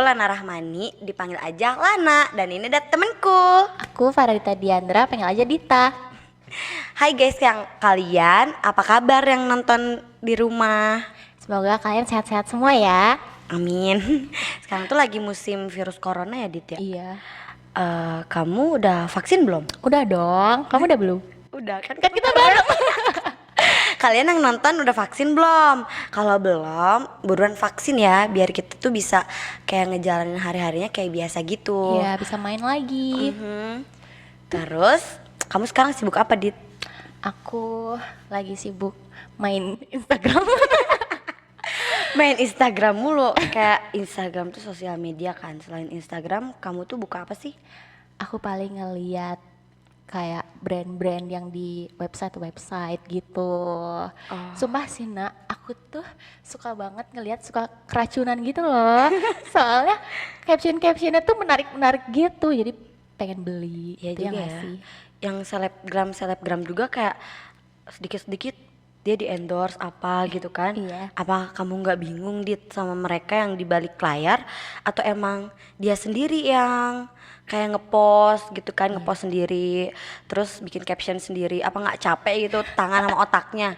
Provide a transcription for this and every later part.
Lana Rahmani, dipanggil aja Lana. Dan ini ada temenku. Aku Faradita Diandra, panggil aja Dita. Hai guys yang kalian, apa kabar yang nonton di rumah? Semoga kalian sehat-sehat semua ya. Amin. Sekarang tuh lagi musim virus corona ya Dit ya? Iya. Kamu udah vaksin belum? Udah dong, kamu udah belum? Udah kan kita bareng. Kalian yang nonton udah vaksin belum? Kalau belum, buruan vaksin ya, biar kita tuh bisa kayak ngejalanin hari-harinya kayak biasa gitu. Iya, bisa main lagi. Terus, kamu sekarang sibuk apa Dit? Aku lagi sibuk main Instagram. Main Instagram mulu. Kayak Instagram tuh sosial media kan. Selain Instagram, kamu tuh buka apa sih? Aku paling ngeliat kayak brand-brand yang di website gitu. Sumpah sih Nak, aku tuh suka banget ngeliat, suka keracunan gitu loh. Soalnya caption-captionnya tuh menarik-menarik gitu, jadi pengen beli. Iya Itu juga nggak ya. sih? Yang selebgram juga kayak sedikit-sedikit dia di endorse apa gitu kan. Iya. Apa kamu nggak bingung Dit sama mereka yang di balik layar, atau emang dia sendiri yang kayak ngepost gitu kan, ngepost sendiri terus bikin caption sendiri? Apa nggak capek gitu tangan sama otaknya?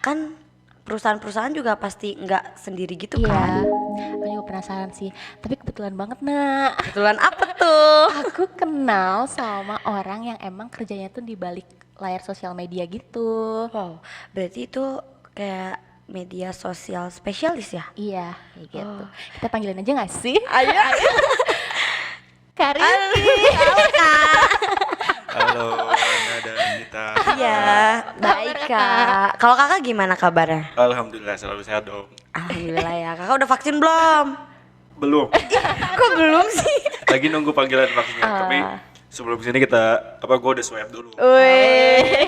Kan perusahaan-perusahaan juga pasti nggak sendiri gitu kan. Iya, aku juga penasaran sih. Tapi kebetulan banget Nak, Kebetulan apa tuh? aku kenal sama orang yang emang kerjanya tuh di balik layar sosial media gitu. Wow, berarti itu kayak media sosial spesialis ya? Iya, kayak gitu. Kita panggilin aja gak sih? Ayo. Karin. Halo Kak. Halo, Ana dan Dita. Iya, baik Kak. Kalau Kakak gimana kabarnya? Alhamdulillah selalu sehat dong. Alhamdulillah ya. Kakak udah vaksin belum? Belum, Kok belum sih? lagi nunggu panggilan vaksinnya. Tapi sebelum sini gue udah swab dulu. Wih,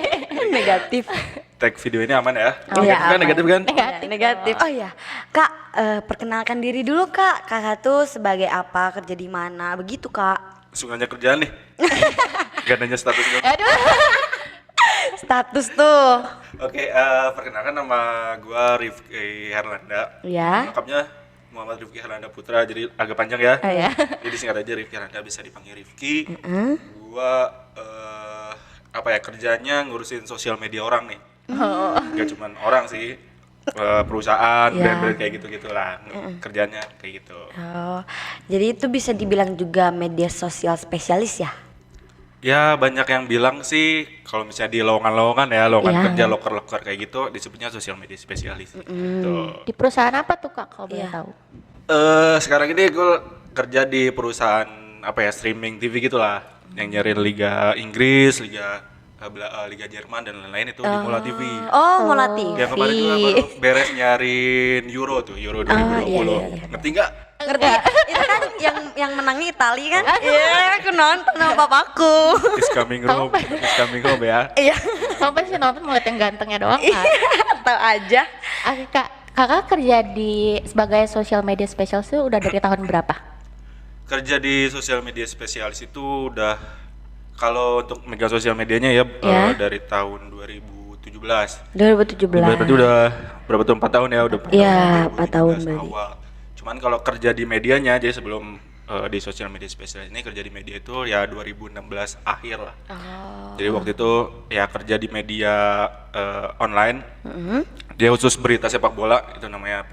negatif. Tag video ini aman ya? Iya, Negatif kan? aman. Negatif kan? Negatif. Oh iya, Kak, perkenalkan diri dulu Kak. Kakak tuh sebagai apa, kerja di mana, begitu Kak? Langsung nanya kerjaan nih. Gak nanya status dong. Status tuh. Oke, perkenalkan nama gue Rifki Herlanda. Ya. Lengkapnya Muhammad Rifki Herlanda Putra, jadi agak panjang ya. Iya. Jadi singkat aja Rifki Herlanda, bisa dipanggil Rifki. Gue kerjanya ngurusin sosial media orang nih. Gak cuman orang sih, perusahaan, Iya. brand-brand kayak gitu-gitu lah. Kerjanya kayak gitu. Oh, jadi itu bisa dibilang juga media sosial spesialis ya? Ya banyak yang bilang sih kalau misalnya di lowongan-lowongan ya, lowongan Iya. kerja loker-loker kayak gitu disebutnya sosial media spesialis. Gitu. Di perusahaan apa tuh Kak kalau boleh Iya. tahu? Sekarang ini gue kerja di perusahaan streaming TV gitulah, yang nyariin Liga Inggris, Liga Jerman dan lain-lain itu di Mola TV. Oh, Molati. Yang kemarin juga baru beres nyariin Euro 2020. iya. Ngerti nggak? Ngerti? Itu kan yang menangnya Itali kan? Iya, aku nonton sama papaku. Is coming home ya. Iya. Kamu pasti nonton ngeliat yang gantengnya doang Kak. Tahu aja. Oke Kak, Kakak kerja sebagai social media specialist itu udah dari tahun berapa? Kerja di sosial media spesialis itu udah, kalau untuk megang sosial medianya ya, Ya. dari tahun 2017. 2017. Berarti udah berapa tahun? 4 tahun ya, udah 4 Iya, tahun. 4 tahun 2017 berarti. awal. Cuman kalau kerja di medianya aja sebelum di sosial media spesialis ini, kerja di media itu ya 2016 akhir lah. Jadi waktu itu ya kerja di media online. Dia khusus berita sepak bola, itu namanya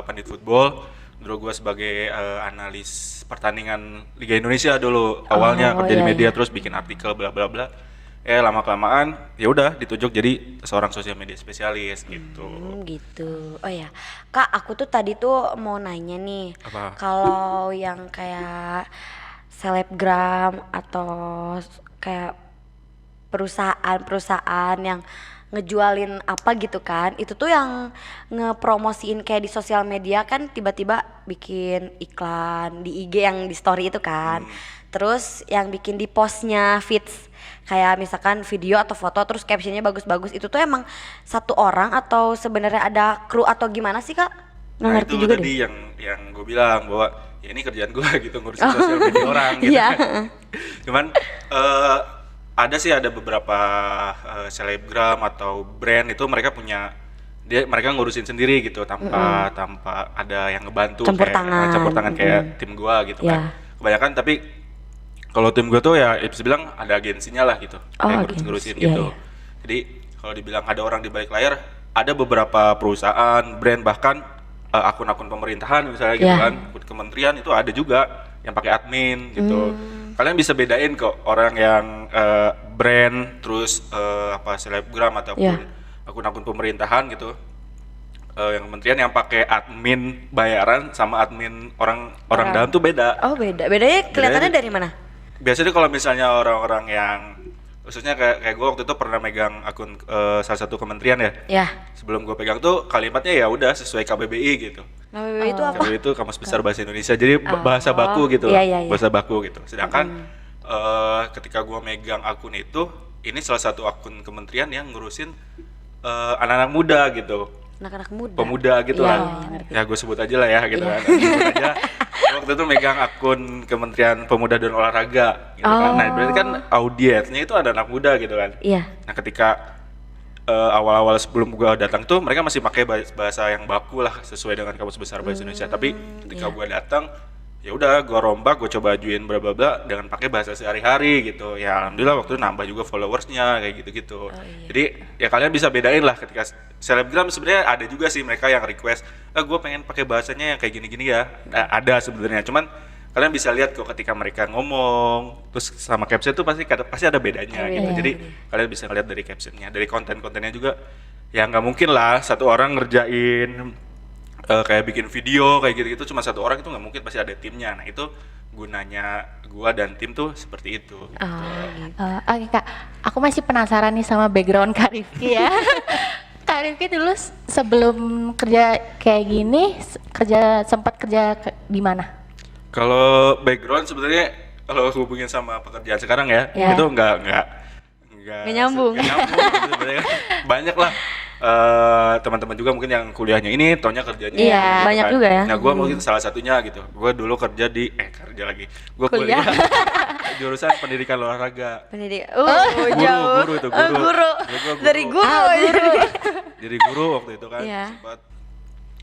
Pandit Football. Dulu gue sebagai analis pertandingan Liga Indonesia dulu awalnya, kerja di iya, media terus bikin artikel bla bla bla. Lama kelamaan ya udah ditunjuk jadi seorang sosial media spesialis gitu. Gitu. Oh ya, Kak, aku tuh tadi tuh mau nanya nih. Apa? Kalau yang kayak selebgram atau kayak perusahaan-perusahaan yang ngejualin apa gitu kan, itu tuh yang ngepromosiin kayak di sosial media kan, tiba-tiba bikin iklan di IG yang di story itu kan. Terus yang bikin di postnya feeds kayak misalkan video atau foto terus captionnya bagus-bagus, itu tuh emang satu orang atau sebenarnya ada kru atau gimana sih Kak? Nggak Nah ngerti itu juga tadi deh. yang gue bilang bahwa ya ini kerjaan gue gitu, ngurusin sosial media orang gitu. Iya. Cuman ada beberapa selebgram atau brand itu mereka punya mereka ngurusin sendiri gitu tanpa ada yang ngebantu Campur kayak tangan. campur tangan kayak tim gua gitu Iya. kan. Kebanyakan tapi kalau tim gua tuh ya bisa bilang ada agensinya lah gitu. Oh, Kayak agensi. ngurusin Iya, gitu. iya. Jadi kalau dibilang ada orang di balik layar, ada beberapa perusahaan, brand bahkan akun-akun pemerintahan misalnya gitu Iya. kan, kementerian itu ada juga yang pakai admin gitu. Kalian bisa bedain kok orang yang brand terus selebgram ataupun Iya. akun-akun pemerintahan gitu, yang kementerian yang pakai admin bayaran sama admin orang dalam tuh beda. Oh beda. Bedanya kelihatannya dari mana? Biasanya kalau misalnya orang-orang yang khususnya kayak gue waktu itu pernah megang akun salah satu kementerian ya. Ya. Sebelum gue pegang tuh kalimatnya ya udah sesuai KBBI gitu. KBBI itu apa? KBBI itu Kamus Besar Bahasa Indonesia. Jadi bahasa baku gitu. Iya, iya, iya. Bahasa baku gitu. Sedangkan ketika gue megang akun itu, ini salah satu akun kementerian yang ngurusin anak-anak muda gitu. Anak-anak muda. Pemuda gitu Iya, kan. iya, ngerti. Ya gue sebut aja lah ya gitu kan. Sebut aja. Waktu itu megang akun Kementerian Pemuda dan Olahraga gitu kan. Nah, berarti kan audiensnya itu ada anak muda gitu kan. Iya. Nah, ketika awal-awal sebelum gua datang tuh mereka masih pakai bahasa yang baku lah sesuai dengan Kamus Besar Bahasa Indonesia. Tapi ketika gua datang, ya udah gua rombak, gua coba ajuin bla bla bla dengan pakai bahasa sehari-hari gitu. Ya alhamdulillah waktu itu nambah juga followersnya kayak gitu-gitu. Jadi ya kalian bisa bedain lah ketika selebgram sebenarnya ada juga sih mereka yang request, gua pengen pakai bahasanya yang kayak gini-gini ya. Nah, ada sebenarnya, cuman kalian bisa lihat kok ketika mereka ngomong terus sama caption tuh pasti ada bedanya gitu. Jadi kalian bisa lihat dari captionnya, dari konten-kontennya juga. Ya nggak mungkin lah satu orang ngerjain kayak bikin video kayak gitu-gitu cuma satu orang, itu nggak mungkin, pasti ada timnya. Nah itu gunanya gua dan tim tuh seperti itu. Oke Kak, aku masih penasaran nih sama background Kak Rifki ya. Kak Rifki dulu sebelum kerja kayak gini, sempat kerja di mana? Kalau background sebenarnya kalau hubungin sama pekerjaan sekarang ya, Ya. itu nggak nyambung. nggak nyambung gitu sebenarnya. Banyak lah teman-teman juga mungkin yang kuliahnya ini, taunya kerjanya Iya, gitu banyak kan. juga ya. Nah, gue mungkin salah satunya gitu. Gue dulu kerja di kerja lagi. Gue Kuliah. jurusan pendidikan olahraga. Pendidik. Guru, guru itu, guru. Guru. Jadi gua Dari guru. Jadi guru waktu itu kan Iya. sempat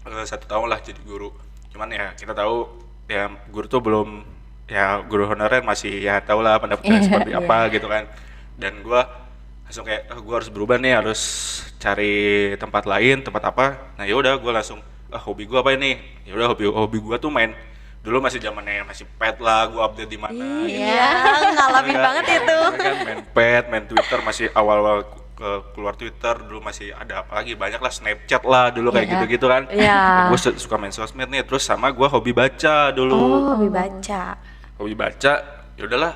1 tahun lah jadi guru. Cuman ya kita tahu ya guru tuh belum, ya guru honorer masih ya tau lah pendapatannya seperti apa gitu kan. Dan gua langsung kayak gua harus berubah nih, harus cari tempat lain, tempat apa. Nah ya udah gua langsung hobi gua apa ini? Ya udah hobi gua tuh main, dulu masih zamannya masih pet lah, gua update di mana. Iya, ngalamin banget itu. Kan main pet, main Twitter, masih awal-awal keluar Twitter, dulu masih ada apa lagi, banyak lah, Snapchat lah dulu kayak gitu-gitu kan. Iya. Gue suka main sosmed nih, terus sama gue hobi baca dulu. Hobi baca. Hobi baca, ya udahlah,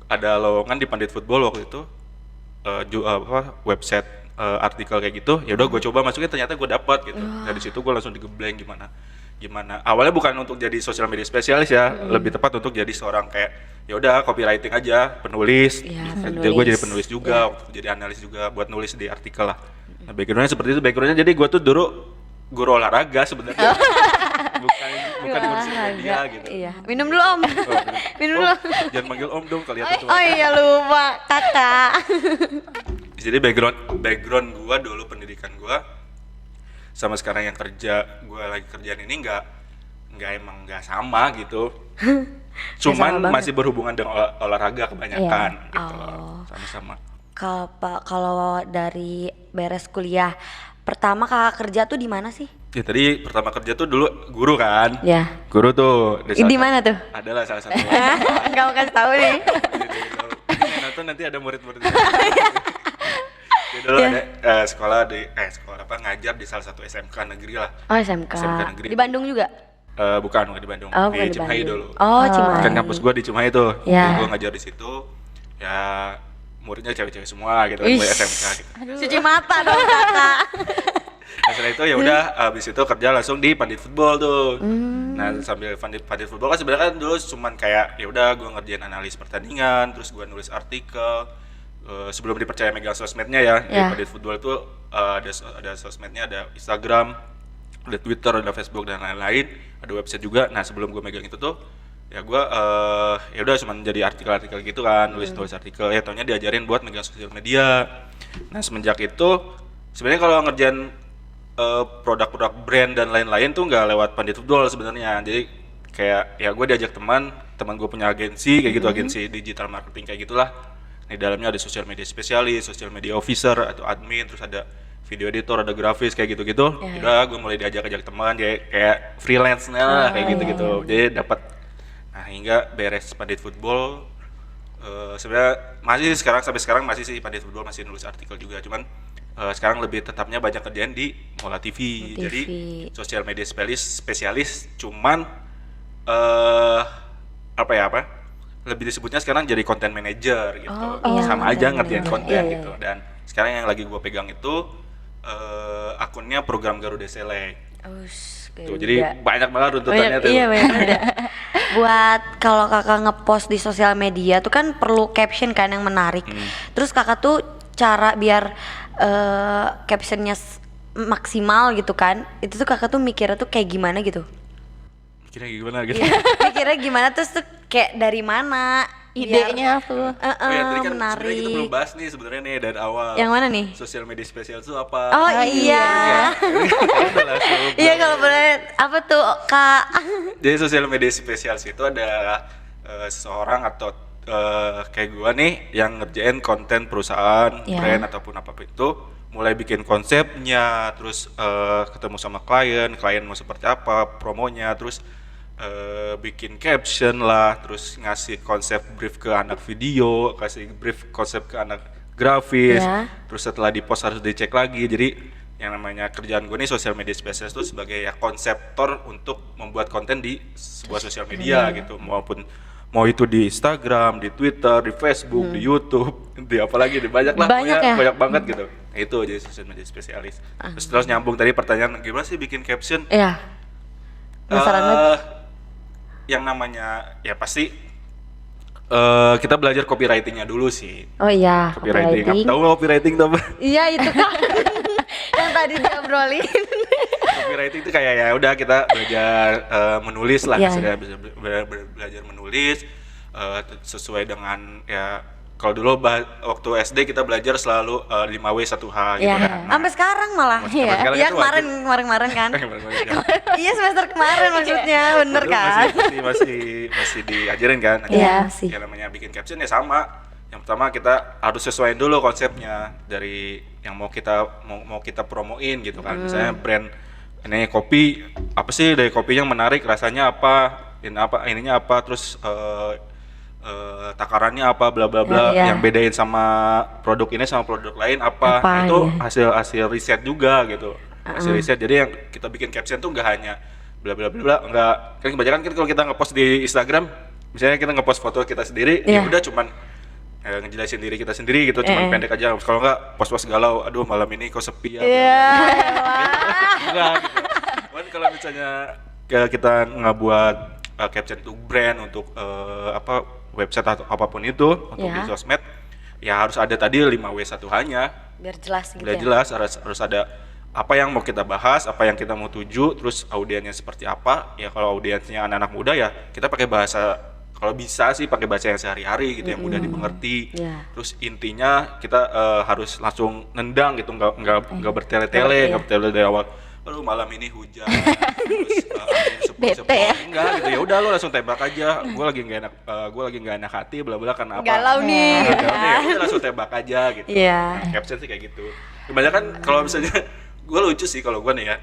ada lowongan di Pandit Football waktu itu, website artikel kayak gitu. Ya udah gue coba masukin, ternyata gue dapat gitu. Dari situ gue langsung digembleng gimana. Awalnya bukan untuk jadi social media spesialis ya, lebih tepat untuk jadi seorang kayak ya udah copywriting aja, penulis. Iya, Jadi gue jadi penulis juga, waktu itu jadi analis juga buat nulis di artikel lah. Nah, backgroundnya seperti itu. Backgroundnya jadi gue tuh dulu guru olahraga sebenarnya. bukan ngurusin media gitu. Iya. Minum dulu Om. Minum dulu. Jangan manggil Om dong, kelihatan tua. Oh iya lupa, Kakak. Jadi background gua dulu, pendidikan gua sama sekarang yang gua lagi kerjaan ini nggak sama gitu. Cuman sama banget. masih berhubungan dengan olahraga kebanyakan gitu loh. Sama-sama. Kalau dari beres kuliah, pertama Kakak kerja tuh di mana sih? Ya tadi pertama kerja tuh dulu guru kan. Ya. Guru tuh Di mana tuh? Adalah salah satu. Enggak mau kasih tahu nih. Ini nonton nanti ada murid-muridnya. Jadi dulu ada sekolah ngajar di salah satu SMK negeri lah. Oh SMK. SMK negeri. Di Bandung juga? Bukan di Bandung, Oh, bukan di Cimahi Bandung. dulu. Oh, Cimahi. Kan kampus gua di Cimahi tuh. Ya. Jadi gua ngajar di situ. Ya muridnya cewek-cewek semua gitu kan, mulai SMK gitu. Cuci mata dong Kakak. Nah, setelah itu ya udah habis itu kerja langsung di Pandit Football tuh. Nah, sambil Pandit Football kan sebenarnya kan dulu cuman kayak ya udah gua ngerjain analis pertandingan, terus gua nulis artikel. Sebelum dipercaya megang sosmednya ya, di Pandit Football itu ada sosmednya, ada Instagram, ada Twitter, ada Facebook dan lain-lain, ada website juga. Nah, sebelum gua megang itu tuh ya gua ya udah cuman jadi artikel-artikel gitu kan, nulis artikel. Ya taunya diajarin buat megang sosial media. Nah, semenjak itu sebenarnya kalau ngerjain produk-produk brand dan lain-lain tuh nggak lewat Pandit Football sebenarnya. Jadi kayak ya gue diajak teman gue punya agensi kayak gitu, agensi digital marketing kayak gitulah. Di dalamnya ada social media spesialis, social media officer atau admin, terus ada video editor, ada grafis kayak gitu-gitu. Udah gue mulai diajak-ajak teman kayak freelance-nya lah kayak gitu-gitu. Jadi dapat hingga beres Pandit Football. Sebenarnya masih sampai sekarang masih sih Pandit Football masih nulis artikel juga, cuman sekarang lebih tetapnya banyak kerjaan di Mola TV. Jadi sosial media spesialis cuman lebih disebutnya sekarang jadi content manager gitu. Sama aja ngerjain konten gitu. Dan sekarang yang lagi gue pegang itu akunnya program Garuda Select. Tuh, jadi banyak banget runtutannya tuh. Iya banyak banget. Buat kalau kakak ngepost di sosial media tuh kan perlu caption kan yang menarik. Terus kakak tuh cara biar captionnya maksimal gitu kan, itu tuh kakak tuh mikirnya tuh kayak gimana gitu? Mikirnya gimana gitu? Mikirnya gimana terus tuh kayak dari mana? Idenya tuh. Tadi kan sebenarnya menarik. kita belum bahas nih sebenarnya nih dari awal. Yang mana nih? Sosial media spesial itu apa? Oh iya. Iya kalau boleh apa tuh Kak? Jadi sosial media spesial itu ada seseorang atau kayak gua nih yang ngerjain konten perusahaan, brand ataupun apapun itu, mulai bikin konsepnya, terus ketemu sama klien mau seperti apa, promonya, terus bikin caption lah, terus ngasih konsep brief ke anak video, kasih brief konsep ke anak grafis, terus setelah di post harus dicek lagi. Jadi yang namanya kerjaan gue nih sosial media spesialis itu sebagai ya konseptor untuk membuat konten di sebuah sosial media gitu, mau itu di Instagram, di Twitter, di Facebook, di YouTube, di apalagi di banyak lah, banyak banget gitu. Nah, itu jadi sosial media spesialis. Terus nyambung tadi pertanyaan gimana sih bikin caption? Iya. Penasaran banget. Yang namanya ya pasti kita belajar copywritingnya dulu sih. Oh iya, copywriting. Tahu nggak copywriting tuh apa? Iya itu kan yang tadi diobrolin. Copywriting itu kayak ya udah kita belajar menulis lah, belajar menulis sesuai dengan ya. Kalau dulu waktu SD kita belajar selalu 5W 1H gitu kan. Sampai sekarang malah. Iya kemarin kan. Iya semester kemarin maksudnya, bener kan? Masih diajarin kan. Iya sih. Yang namanya bikin caption ya sama. Yang pertama kita harus sesuaiin dulu konsepnya dari yang mau kita promoin gitu kan. Misalnya brand ini kopi, apa sih dari kopinya menarik, rasanya apa, ininya apa, terus takarannya apa, bla bla bla, yang bedain sama produk ini sama produk lain apa itu hasil riset juga gitu, hasil riset. Jadi yang kita bikin caption tuh nggak hanya bla bla bla, nggak kan kebanyakan kan kalau kita ngepost di Instagram, misalnya kita ngepost foto kita sendiri, ya udah cuman ngejelasin diri kita sendiri gitu, cuman pendek aja. Kalau nggak post-post galau, aduh malam ini kok sepi ya. Enggak gitu. Cuman kalau misalnya kita ngebuat caption untuk brand, untuk website atau apapun itu, untuk di sosmed, ya harus ada tadi 5W 1H-nya. Biar jelas gitu. Biar jelas, harus ada apa yang mau kita bahas, apa yang kita mau tuju, terus audiensnya seperti apa. Ya kalau audiensnya anak-anak muda ya kita pakai bahasa, kalau bisa sih pakai bahasa yang sehari-hari gitu, yang mudah dimengerti. Terus intinya kita harus langsung nendang gitu, nggak bertele-tele dari awal. Aduh malam ini hujan, terus bete ya? Enggak gitu, ya udah lo langsung tembak aja. Gue lagi nggak enak hati, bla bla karena apa? Galau nih. Ya udah langsung tembak aja gitu. Nah, caption sih kayak gitu. Kebanyakan kalau misalnya gue lucu sih kalau gue nih ya,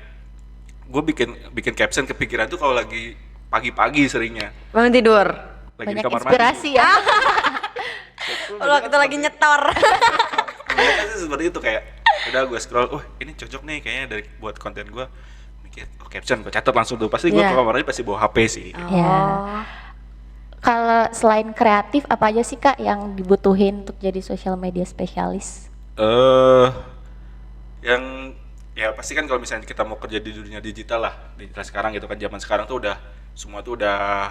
gue bikin caption kepikiran tuh kalau lagi pagi-pagi seringnya. Bangun tidur. Lagi Banyak di kamar inspirasi mandi. ya. Waktu lagi nyetor. Kebanyakan sih seperti itu, kayak udah gue scroll, ini cocok nih kayaknya buat konten gue, mikir caption gue catat langsung tuh, pasti gue ke kamar mandi pasti bawa HP sih. Kalau selain kreatif apa aja sih Kak yang dibutuhin untuk jadi social media spesialis? Yang ya pasti kan kalau misalnya kita mau kerja di dunia digital sekarang gitu kan, zaman sekarang tuh udah semua tuh udah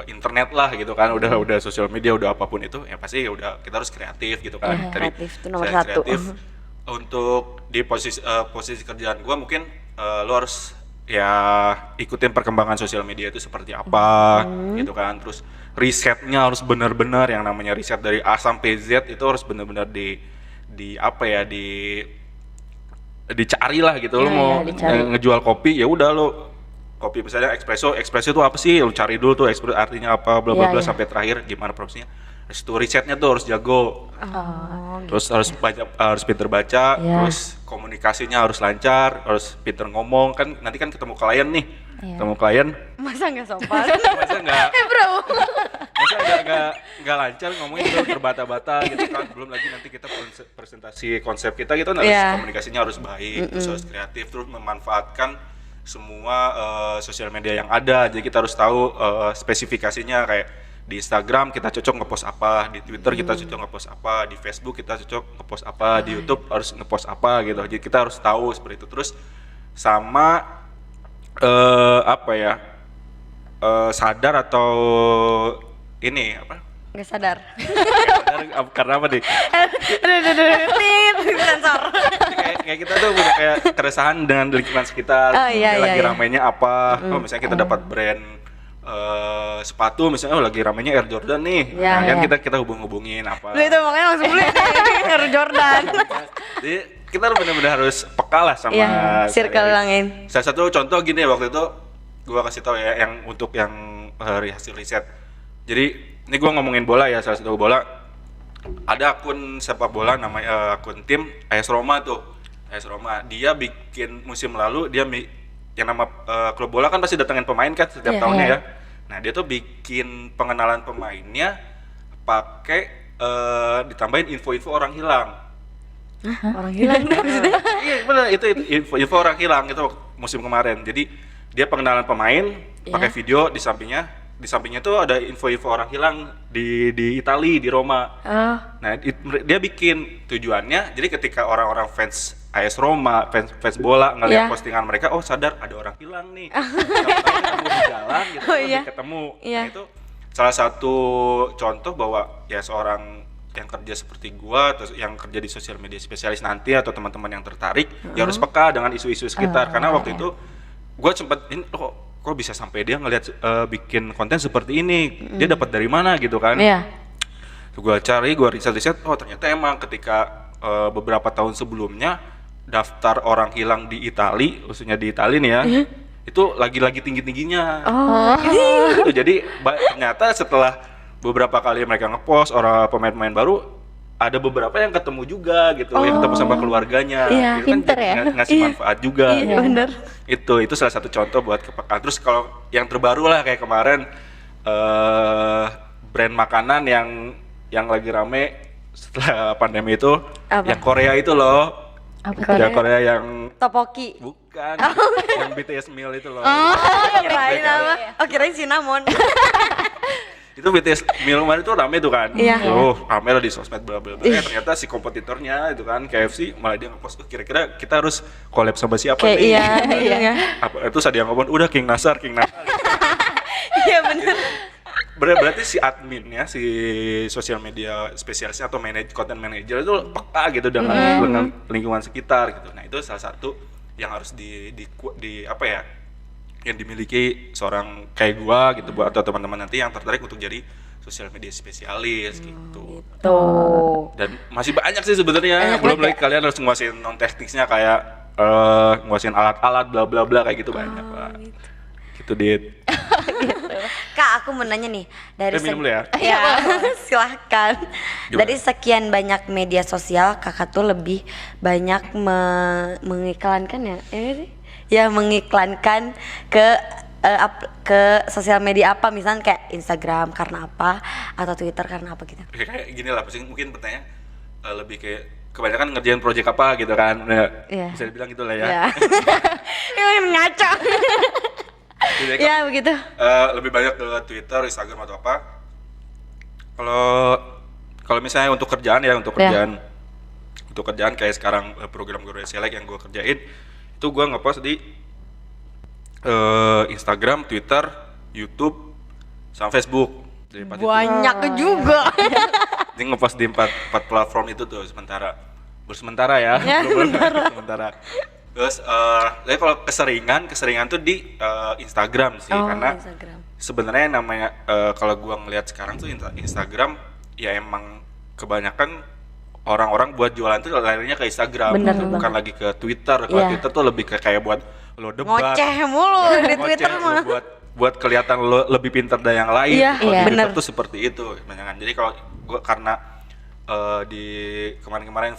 internet lah gitu kan, udah sosial media, udah apapun itu, ya pasti udah kita harus kreatif gitu kan. Kreatif itu nomor satu. Kreatif. Untuk di posisi kerjaan gue mungkin lo harus ya ikutin perkembangan sosial media itu seperti apa gitu kan. Terus risetnya harus benar-benar, yang namanya riset dari A sampai Z itu harus benar-benar dicari lah gitu. Lu Iya, mau iya, dicari. ngejual kopi, ya udah lu kopi misalnya espresso itu apa sih? Lu cari dulu tuh espresso artinya apa, bla bla Iya, bla iya. sampai terakhir gimana prosesnya. Terus itu risetnya tuh harus jago. Terus harus harus pinter baca, Iya. terus komunikasinya harus lancar, harus pinter ngomong kan nanti kan ketemu klien nih. Iya. Ketemu klien Masa nggak sopan? masa nggak Bro. masa nggak lancar ngomongnya udah terbata-bata gitu kan, belum lagi nanti kita presentasi konsep kita gitu harus Iya. komunikasinya harus baik, terus harus kreatif, terus memanfaatkan semua sosial media yang ada. Jadi kita harus tahu spesifikasinya, kayak di Instagram kita cocok ngepost apa, di Twitter kita cocok ngepost apa, di Facebook kita cocok ngepost apa, di YouTube harus ngepost apa gitu. Jadi kita harus tahu seperti itu. Terus sama apa ya, sadar atau ini apa? Nggak sadar. Sadar karena apa nih? Tit, sensor. kayak kita tuh punya kayak keresahan dengan lingkungan sekitar. Oh, iya, Kayak lagi iya. ramainya apa? Oh, misalnya kita dapat brand sepatu, misalnya lagi ramainya Air Jordan nih. Iya, Nah, kan iya. kita hubung-hubungin apa? Beli itu makanya langsung beli nih Air Jordan. Jadi kita benar-benar harus peka lah sama Iya, circle sehari-hari. langin. Salah satu contoh gini, waktu itu gua kasih tahu ya yang untuk yang hasil riset. Jadi ini gua ngomongin bola ya, salah satu bola. Ada akun sepak bola namanya akun tim AS Roma tuh. AS Roma. Dia bikin musim lalu yang nama klub bola kan pasti datengin pemain kan setiap Iya, tahunnya iya. ya. Nah, dia tuh bikin pengenalan pemainnya pakai ditambahin info-info orang hilang. Orang hilang nih maksudnya. Iya benar, itu info orang hilang itu musim kemarin. Jadi dia pengenalan pemain pakai video, di sampingnya tuh ada info-info orang hilang di Itali, di Roma. Oh. Nah dia bikin tujuannya, jadi ketika orang-orang fans AS Roma, fans bola ngeliat Iya. postingan mereka, oh sadar ada orang hilang nih. Siapa tahu ketemu di jalan gitu, Oh, lebih iya. ketemu. Iya. Nah itu salah satu contoh bahwa ya seorang yang kerja seperti gua atau yang kerja di sosial media spesialis nanti atau teman-teman yang tertarik ya harus peka dengan isu-isu sekitar, karena waktu itu gua sempet ini kok bisa sampai dia ngelihat bikin konten seperti ini, dia dapat dari mana gitu kan. Iya. Gua cari, gua riset, oh ternyata emang ketika beberapa tahun sebelumnya daftar orang hilang di Itali, khususnya di Itali nih ya, itu lagi lagi-tingginya. Oh. Gitu. Jadi ternyata setelah beberapa kali mereka ngepost orang pemain-pemain baru, ada beberapa yang ketemu juga gitu, yang ketemu sama keluarganya. Iya, Itu kan pinter jadi ya. ngasih Iya. manfaat juga. Iya, bener. Itu salah satu contoh buat kepekaan. Terus kalau yang terbaru lah kayak kemarin brand makanan yang lagi rame setelah pandemi itu, Apa? yang Korea itu loh. Apa Yang Korea yang Topoki. bukan, yang BTS meal itu loh. Oh, kirain apa? Oh, kirain cinnamon. Itu BTS meal kemarin tuh rame tuh kan. Iya. Tuh rame lah di sosmed bla bla bla. Ternyata si kompetitornya itu kan KFC malah dia ngepost, kira-kira kita harus collab sama siapa Kayak nih? iya, iya. Apa itu ada yang ngomong udah King Nasar. Iya bener. Berarti si adminnya, si sosial media spesialisnya atau content manager itu peka gitu dengan lingkungan sekitar gitu. Nah itu salah satu yang harus di apa ya, yang dimiliki seorang kayak gua gitu, buat atau teman-teman nanti yang tertarik untuk jadi sosial media spesialis gitu. Tuh. Dan masih banyak sih sebenarnya. Banyak Belum banget lagi kalian harus nguasain non teknisnya kayak nguasain alat-alat bla bla bla kayak gitu banyak lah. Gitu Dit. Kak, aku mau nanya nih dari Minum dulu ya. Ya, silahkan. Gimana? Dari sekian banyak media sosial, kakak tuh lebih banyak mengiklankan ya, ya mengiklankan ke sosial media apa, misalnya kayak Instagram karena apa atau Twitter karena apa gitu. Kayak gini lah, pasti mungkin pertanyaan lebih kayak kebanyakan ngerjain proyek apa gitu kan. Iya. Bisa dibilang gitu lah ya. Ya. Ini ngaco. Jadi kan, Ya begitu. lebih banyak ke Twitter, Instagram atau apa. Kalau misalnya untuk kerjaan ya, untuk kerjaan kayak sekarang program Garuda Select yang gue kerjain, itu gue ngepost di Instagram, Twitter, YouTube, sama Facebook. Jadi empat itu. Banyak juga. Jadi ngepost di empat platform itu tuh sementara ya, Ya, sementara. Terus, tapi kalau keseringan tuh di Instagram sih, Oh, karena Instagram. sebenarnya namanya kalau gua ngelihat sekarang tuh Instagram ya emang kebanyakan orang-orang buat jualan tuh larinya ke Instagram, Bener bukan lagi ke Twitter. Kalau Iya. Twitter tuh lebih ke kayak buat lo debat, Ngoceh mulu di ngoceh, Twitter lo mah. buat kelihatan lo lebih pintar dari yang lain. Iya, Kalau iya. di Twitter Bener. tuh seperti itu kebanyakan. Jadi kalau gue karena di kemarin-kemarin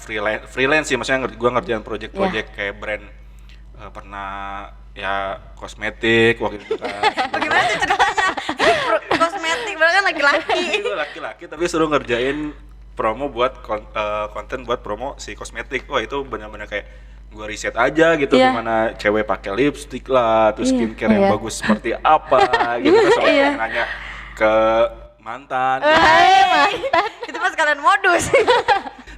freelance sih, maksudnya gue ngerjain project-project kayak brand, pernah ya kosmetik waktu itu kan. Bagaimana tuh ceritanya? Kosmetik, padahal kan laki-laki. Itu laki-laki tapi suruh ngerjain promo buat konten buat promo si kosmetik. Wah itu benar-benar kayak gue riset aja gitu, Iya. gimana cewek pakai lipstick lah, terus skincare yang Iya. bagus seperti apa gitu. Terus sampai nanya ke mantan, Itu pas kalian modus.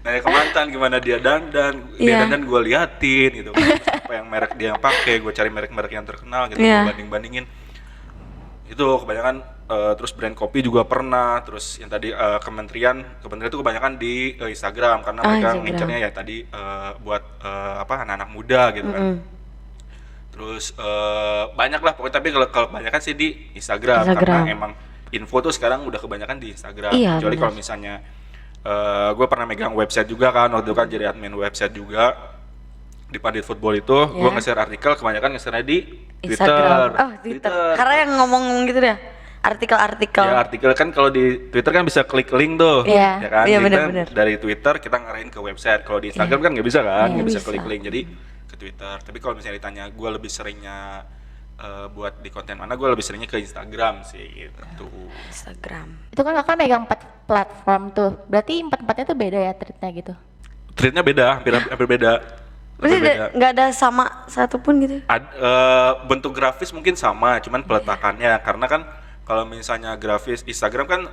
nanya ke mantan gimana dia dandan, dia Iya. dandan gue liatin gitu. Apa yang merek dia yang pakai, gue cari merek-merek yang terkenal gitu, Iya. gue banding-bandingin. Itu kebanyakan terus brand kopi juga pernah, terus yang tadi kementerian itu kebanyakan di Instagram karena mereka Instagram. ngincernya ya tadi buat anak-anak muda gitu kan. Terus banyak lah pokoknya, tapi kalau kebanyakan sih di Instagram. Instagram. Karena emang info tuh sekarang udah kebanyakan di Instagram. Iya, Kecuali benar. kalau misalnya gue pernah megang website juga kan, waktu itu kan jadi admin website juga di Pandit Football itu. Gue Ya. nge-share artikel, kebanyakan nge-share di Instagram. Oh, Twitter. Karena yang ngomong gitu deh. Artikel-artikel. Ya artikel kan kalau di Twitter kan bisa klik link tuh, Iya. ya kan? Iya, Jadi benar-benar. kan dari Twitter kita ngarahin ke website. Kalau di Instagram kan nggak bisa kan, nggak bisa bisa. klik link. Jadi ke Twitter. Tapi kalau misalnya ditanya, gue lebih seringnya buat di konten mana, gue lebih seringnya ke Instagram sih gitu. Instagram. Itu kan kakak megang 4 platform tuh. Berarti 4-4-nya tuh beda ya treatnya gitu. Treatnya beda, hampir beda. Berarti Hampir beda. nggak ada sama satupun gitu. Bentuk grafis mungkin sama, cuman peletakannya karena kan kalau misalnya grafis Instagram kan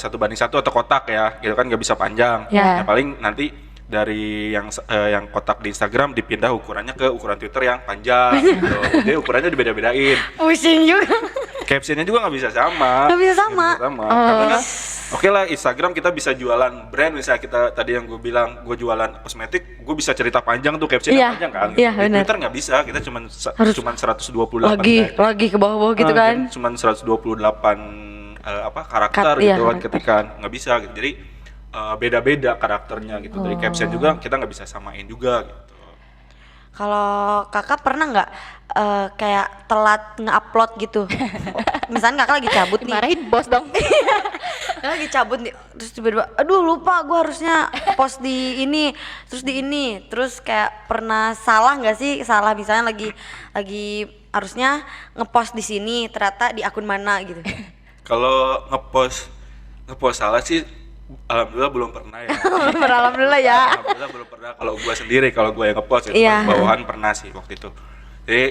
1:1 atau kotak ya, gitu kan nggak bisa panjang. Ya. Nah, paling nanti dari yang kotak di Instagram dipindah ukurannya ke ukuran Twitter yang panjang. Gitu. Jadi ukurannya dibeda-bedain. Pusing juga. Captionnya juga nggak bisa sama. Nggak bisa sama. Karena kan, oke lah Instagram kita bisa jualan brand, misalnya kita tadi yang gue bilang gue jualan kosmetik, gue bisa cerita panjang tuh captionnya Iya, panjang kan. iya, Di benar. Twitter nggak bisa, kita Harus cuman 128 Lagi ke bawah-bawah gitu kan. cuman 128 karakter Cut, iya, gitu kan, karakter. ketika nggak bisa gitu. Jadi beda-beda karakternya gitu. Dari caption juga kita nggak bisa samain juga gitu. Kalau kakak pernah nggak kayak telat nge-upload gitu? Misalnya kakak lagi cabut nih. Dimarahin bos dong. Kakak lagi cabut nih, terus tiba-tiba, aduh lupa gue harusnya post di ini, terus kayak pernah salah nggak sih? Salah misalnya lagi harusnya ngepost di sini, ternyata di akun mana gitu. Kalau ngepost salah sih alhamdulillah belum pernah ya. Alhamdulillah ya. Alhamdulillah belum pernah. Kalau gue sendiri, kalau gue yang ngepost itu Iya. bawahan pernah sih waktu itu. Jadi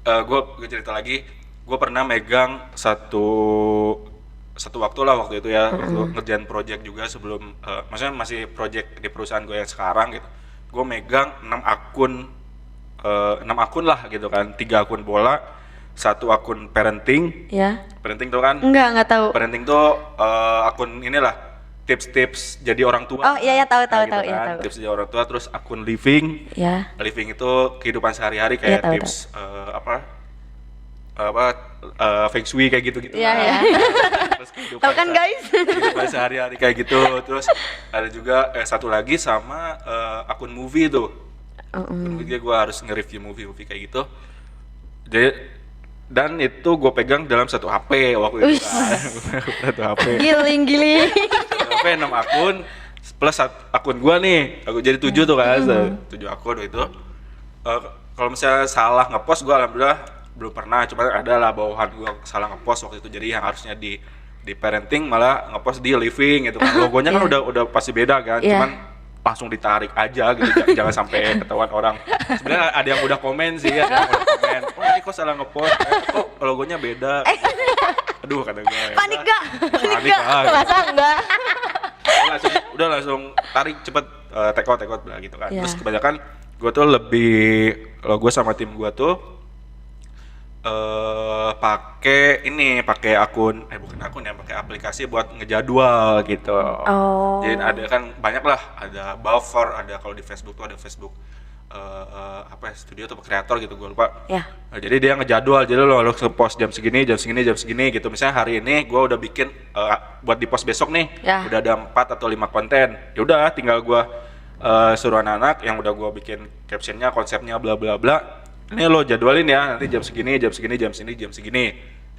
gue cerita lagi, gue pernah megang satu waktu lah waktu itu ya, waktu ngerjain project juga sebelum, maksudnya masih project di perusahaan gue yang sekarang gitu. Gue megang 6 akun lah gitu kan, 3 akun bola, 1 akun parenting. Ya. Parenting tuh kan? Enggak tahu. Parenting tuh akun inilah tips-tips jadi orang tua. Oh, iya, tahu, Nah, gitu tahu, iya, kan. tahu. Tips jadi orang tua, terus akun living. Ya. Living itu kehidupan sehari-hari Iya, kayak tahu, tips feng shui kayak gitu-gitu. Iya, lah. iya. Terus Tahu kan, guys? kehidupan sehari-hari kayak gitu. Terus ada juga satu lagi sama akun movie tuh. Akun movie gue harus nge-review movie kayak gitu. Dan itu gue pegang dalam satu HP waktu itu kan. Satu HP. Giling. HP 6 akun plus akun gua nih, aku jadi 7 tuh kan, 7 akun itu. Kalau misalnya salah ngepost, gua alhamdulillah belum pernah, cuma ada lah bawahan gua salah ngepost waktu itu. Jadi yang harusnya di parenting malah ngepost di living gitu kan. Logonya kan udah pasti beda kan, Iya. cuman langsung ditarik aja gitu, jangan sampai ketahuan orang. Sebenarnya ada yang udah komen sih, ada yang udah komen, oh ini kok salah ngepost, kok logonya beda. Aduh kata gue. Panik gak? Panik lah. Masa enggak? Langsung tarik cepet, take out lah gitu kan. Iya. Terus kebanyakan gue tuh lebih, kalau gue sama tim gue tuh pakai akun, pakai aplikasi buat ngejadwal gitu. Oh. Jadi ada kan banyak lah, ada buffer, ada kalau di Facebook tuh ada Facebook studio atau kreator gitu, gue lupa. Ya. Nah, jadi dia ngejadwal, jadi lo harus nge-post jam segini gitu. Misalnya hari ini gue udah bikin buat di post besok nih, Ya. udah ada 4 atau 5 konten. Ya udah tinggal gue suruh anak-anak yang udah gue bikin captionnya, konsepnya, bla bla bla. Ini lo jadwalin ya, nanti jam segini.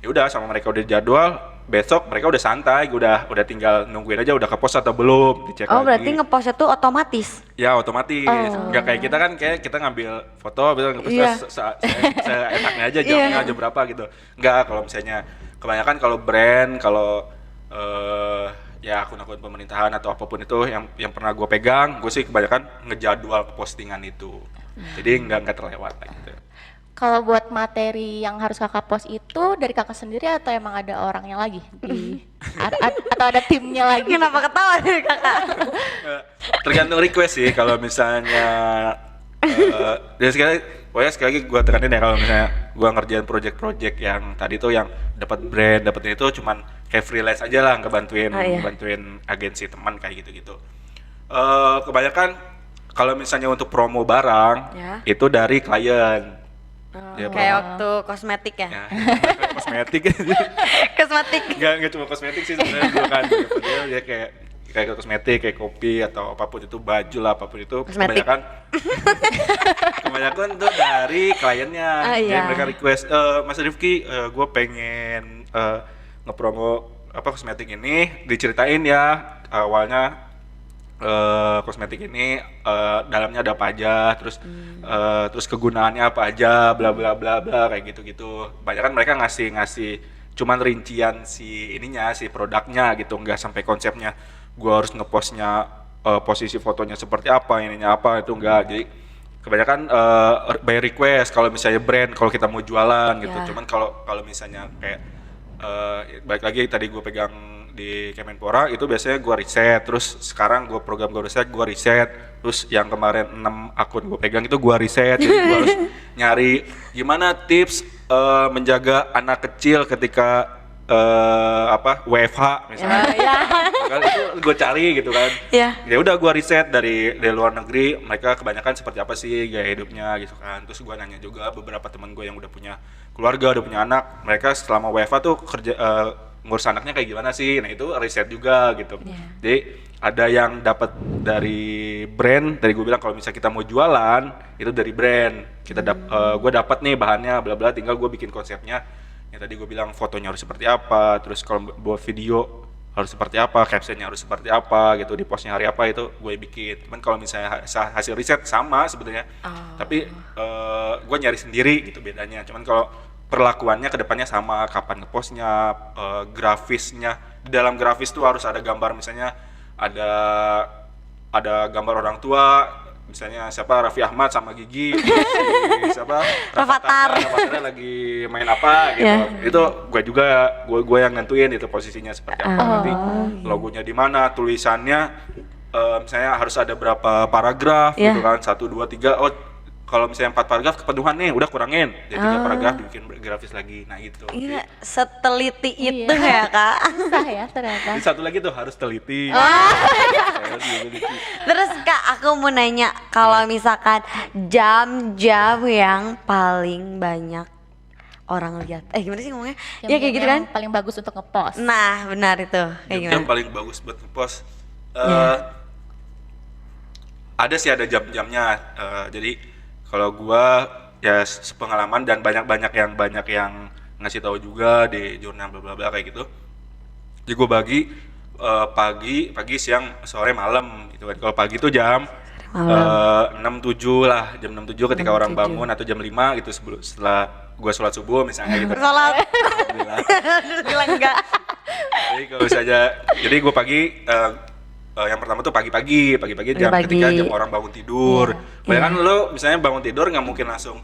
Ya udah, sama mereka udah jadwal, besok mereka udah santai, udah tinggal nungguin aja udah ke-post atau belum, dicek Oh, lagi. berarti nge-postnya tuh otomatis. Ya otomatis, nggak kayak kita kan, kayak kita ngambil foto, bisa Iya. seenaknya aja jamnya jam berapa gitu. Nggak, kalau misalnya kebanyakan kalau brand, kalau ya akun-akun pemerintahan atau apapun itu yang pernah gue pegang, gue sih kebanyakan ngejadwal postingan itu, jadi nggak terlewat lah gitu. Kalau buat materi yang harus kakak post itu dari kakak sendiri atau emang ada orangnya lagi atau ada timnya lagi? Kenapa ketawa nih kakak? Tergantung request sih, kalau misalnya ya sekali lagi gue tekanin ya, kalau misalnya gue ngerjain project yang tadi tuh yang dapat brand, dapat itu cuman kayak freelance aja lah, ngebantuin agensi teman kayak gitu. Kebanyakan kalau misalnya untuk promo barang itu dari klien. Ya, Kayak waktu kosmetik ya? ya kosmetik. Kosmetik. Nggak cuma kosmetik sih sebenarnya, gue kan dia kayak kosmetik, kayak kopi atau apapun itu, baju lah, apapun itu Kosmetik. kebanyakan tuh dari kliennya. Jadi Iya. mereka request, Mas Rifki, gue pengen ngepromo kosmetik ini, diceritain ya awalnya kosmetik ini dalamnya ada apa aja, terus kegunaannya apa aja, bla bla bla bla, kayak gitu. Banyak kan mereka ngasih cuman rincian si produknya gitu, nggak sampai konsepnya gua harus ngepostnya posisi fotonya seperti apa, ininya apa, itu enggak. Jadi kebanyakan by request kalau misalnya brand, kalau kita mau jualan gitu. Cuman kalau misalnya kayak balik lagi tadi gue pegang di Kemenpora itu biasanya gue riset, terus sekarang gue riset, terus yang kemarin 6 akun gue pegang itu gue riset, jadi gue harus nyari gimana tips menjaga anak kecil ketika WFH misalnya. Kan itu gue cari gitu kan. Ya udah gue riset dari luar negeri, mereka kebanyakan seperti apa sih gaya hidupnya gitu kan. Terus gue nanya juga beberapa teman gue yang udah punya keluarga, udah punya anak, mereka selama WFH tuh kerja ngurus anaknya kayak gimana sih. Nah itu riset juga gitu. Jadi ada yang dapat dari brand, dari gue bilang kalau misalnya kita mau jualan itu dari brand. Gue dapat nih bahannya bla bla, tinggal gue bikin konsepnya. Yang tadi gue bilang fotonya harus seperti apa, terus kalau buat video harus seperti apa, captionnya harus seperti apa gitu, di postnya hari apa, itu gue bikin. Cuman kalau misalnya hasil riset sama sebetulnya, tapi gue nyari sendiri gitu bedanya. Cuman kalau perlakuannya ke depannya sama, kapan ngepostnya, grafisnya. Di dalam grafis tuh harus ada gambar, misalnya ada gambar orang tua, misalnya siapa, Raffi Ahmad sama Gigi, siapa, Rafathar lagi main apa gitu. Itu gue yang nentuin itu posisinya seperti apa, nanti logonya di mana, tulisannya misalnya harus ada berapa paragraf gitu kan, 1, 2, 3, kalau misalnya 4 paragraf kepenuhan nih, udah kurangin jadi 3 paragraf dibikin grafis lagi. Nah itu. Iya, seteliti itu ya kak. Susah ya ternyata. Jadi satu lagi tuh harus teliti. Terus kak, aku mau nanya, kalau misalkan jam-jam yang paling banyak orang lihat, gimana sih ngomongnya? Ya kayak gitu kan? Paling bagus untuk ngepost. Nah benar itu, kayak gimana? Jam paling bagus buat ngepost. Ada sih, ada jam-jamnya. Jadi kalau gua ya sepengalaman dan banyak yang ngasih tahu juga di jurnal bla bla bla kayak gitu. Jadi gua bagi pagi, siang, sore, malam gitu kan. Kalau pagi itu jam 6-7 lah, jam 6-7 ketika orang bangun, atau jam 5 gitu setelah gua sholat subuh misalnya gitu. Sholat. Alhamdulillah enggak. Jadi kalau misalnya, jadi gua pagi yang pertama tuh pagi-pagi jam ketika jam orang bangun tidur. Bayangkan lo misalnya bangun tidur nggak mungkin langsung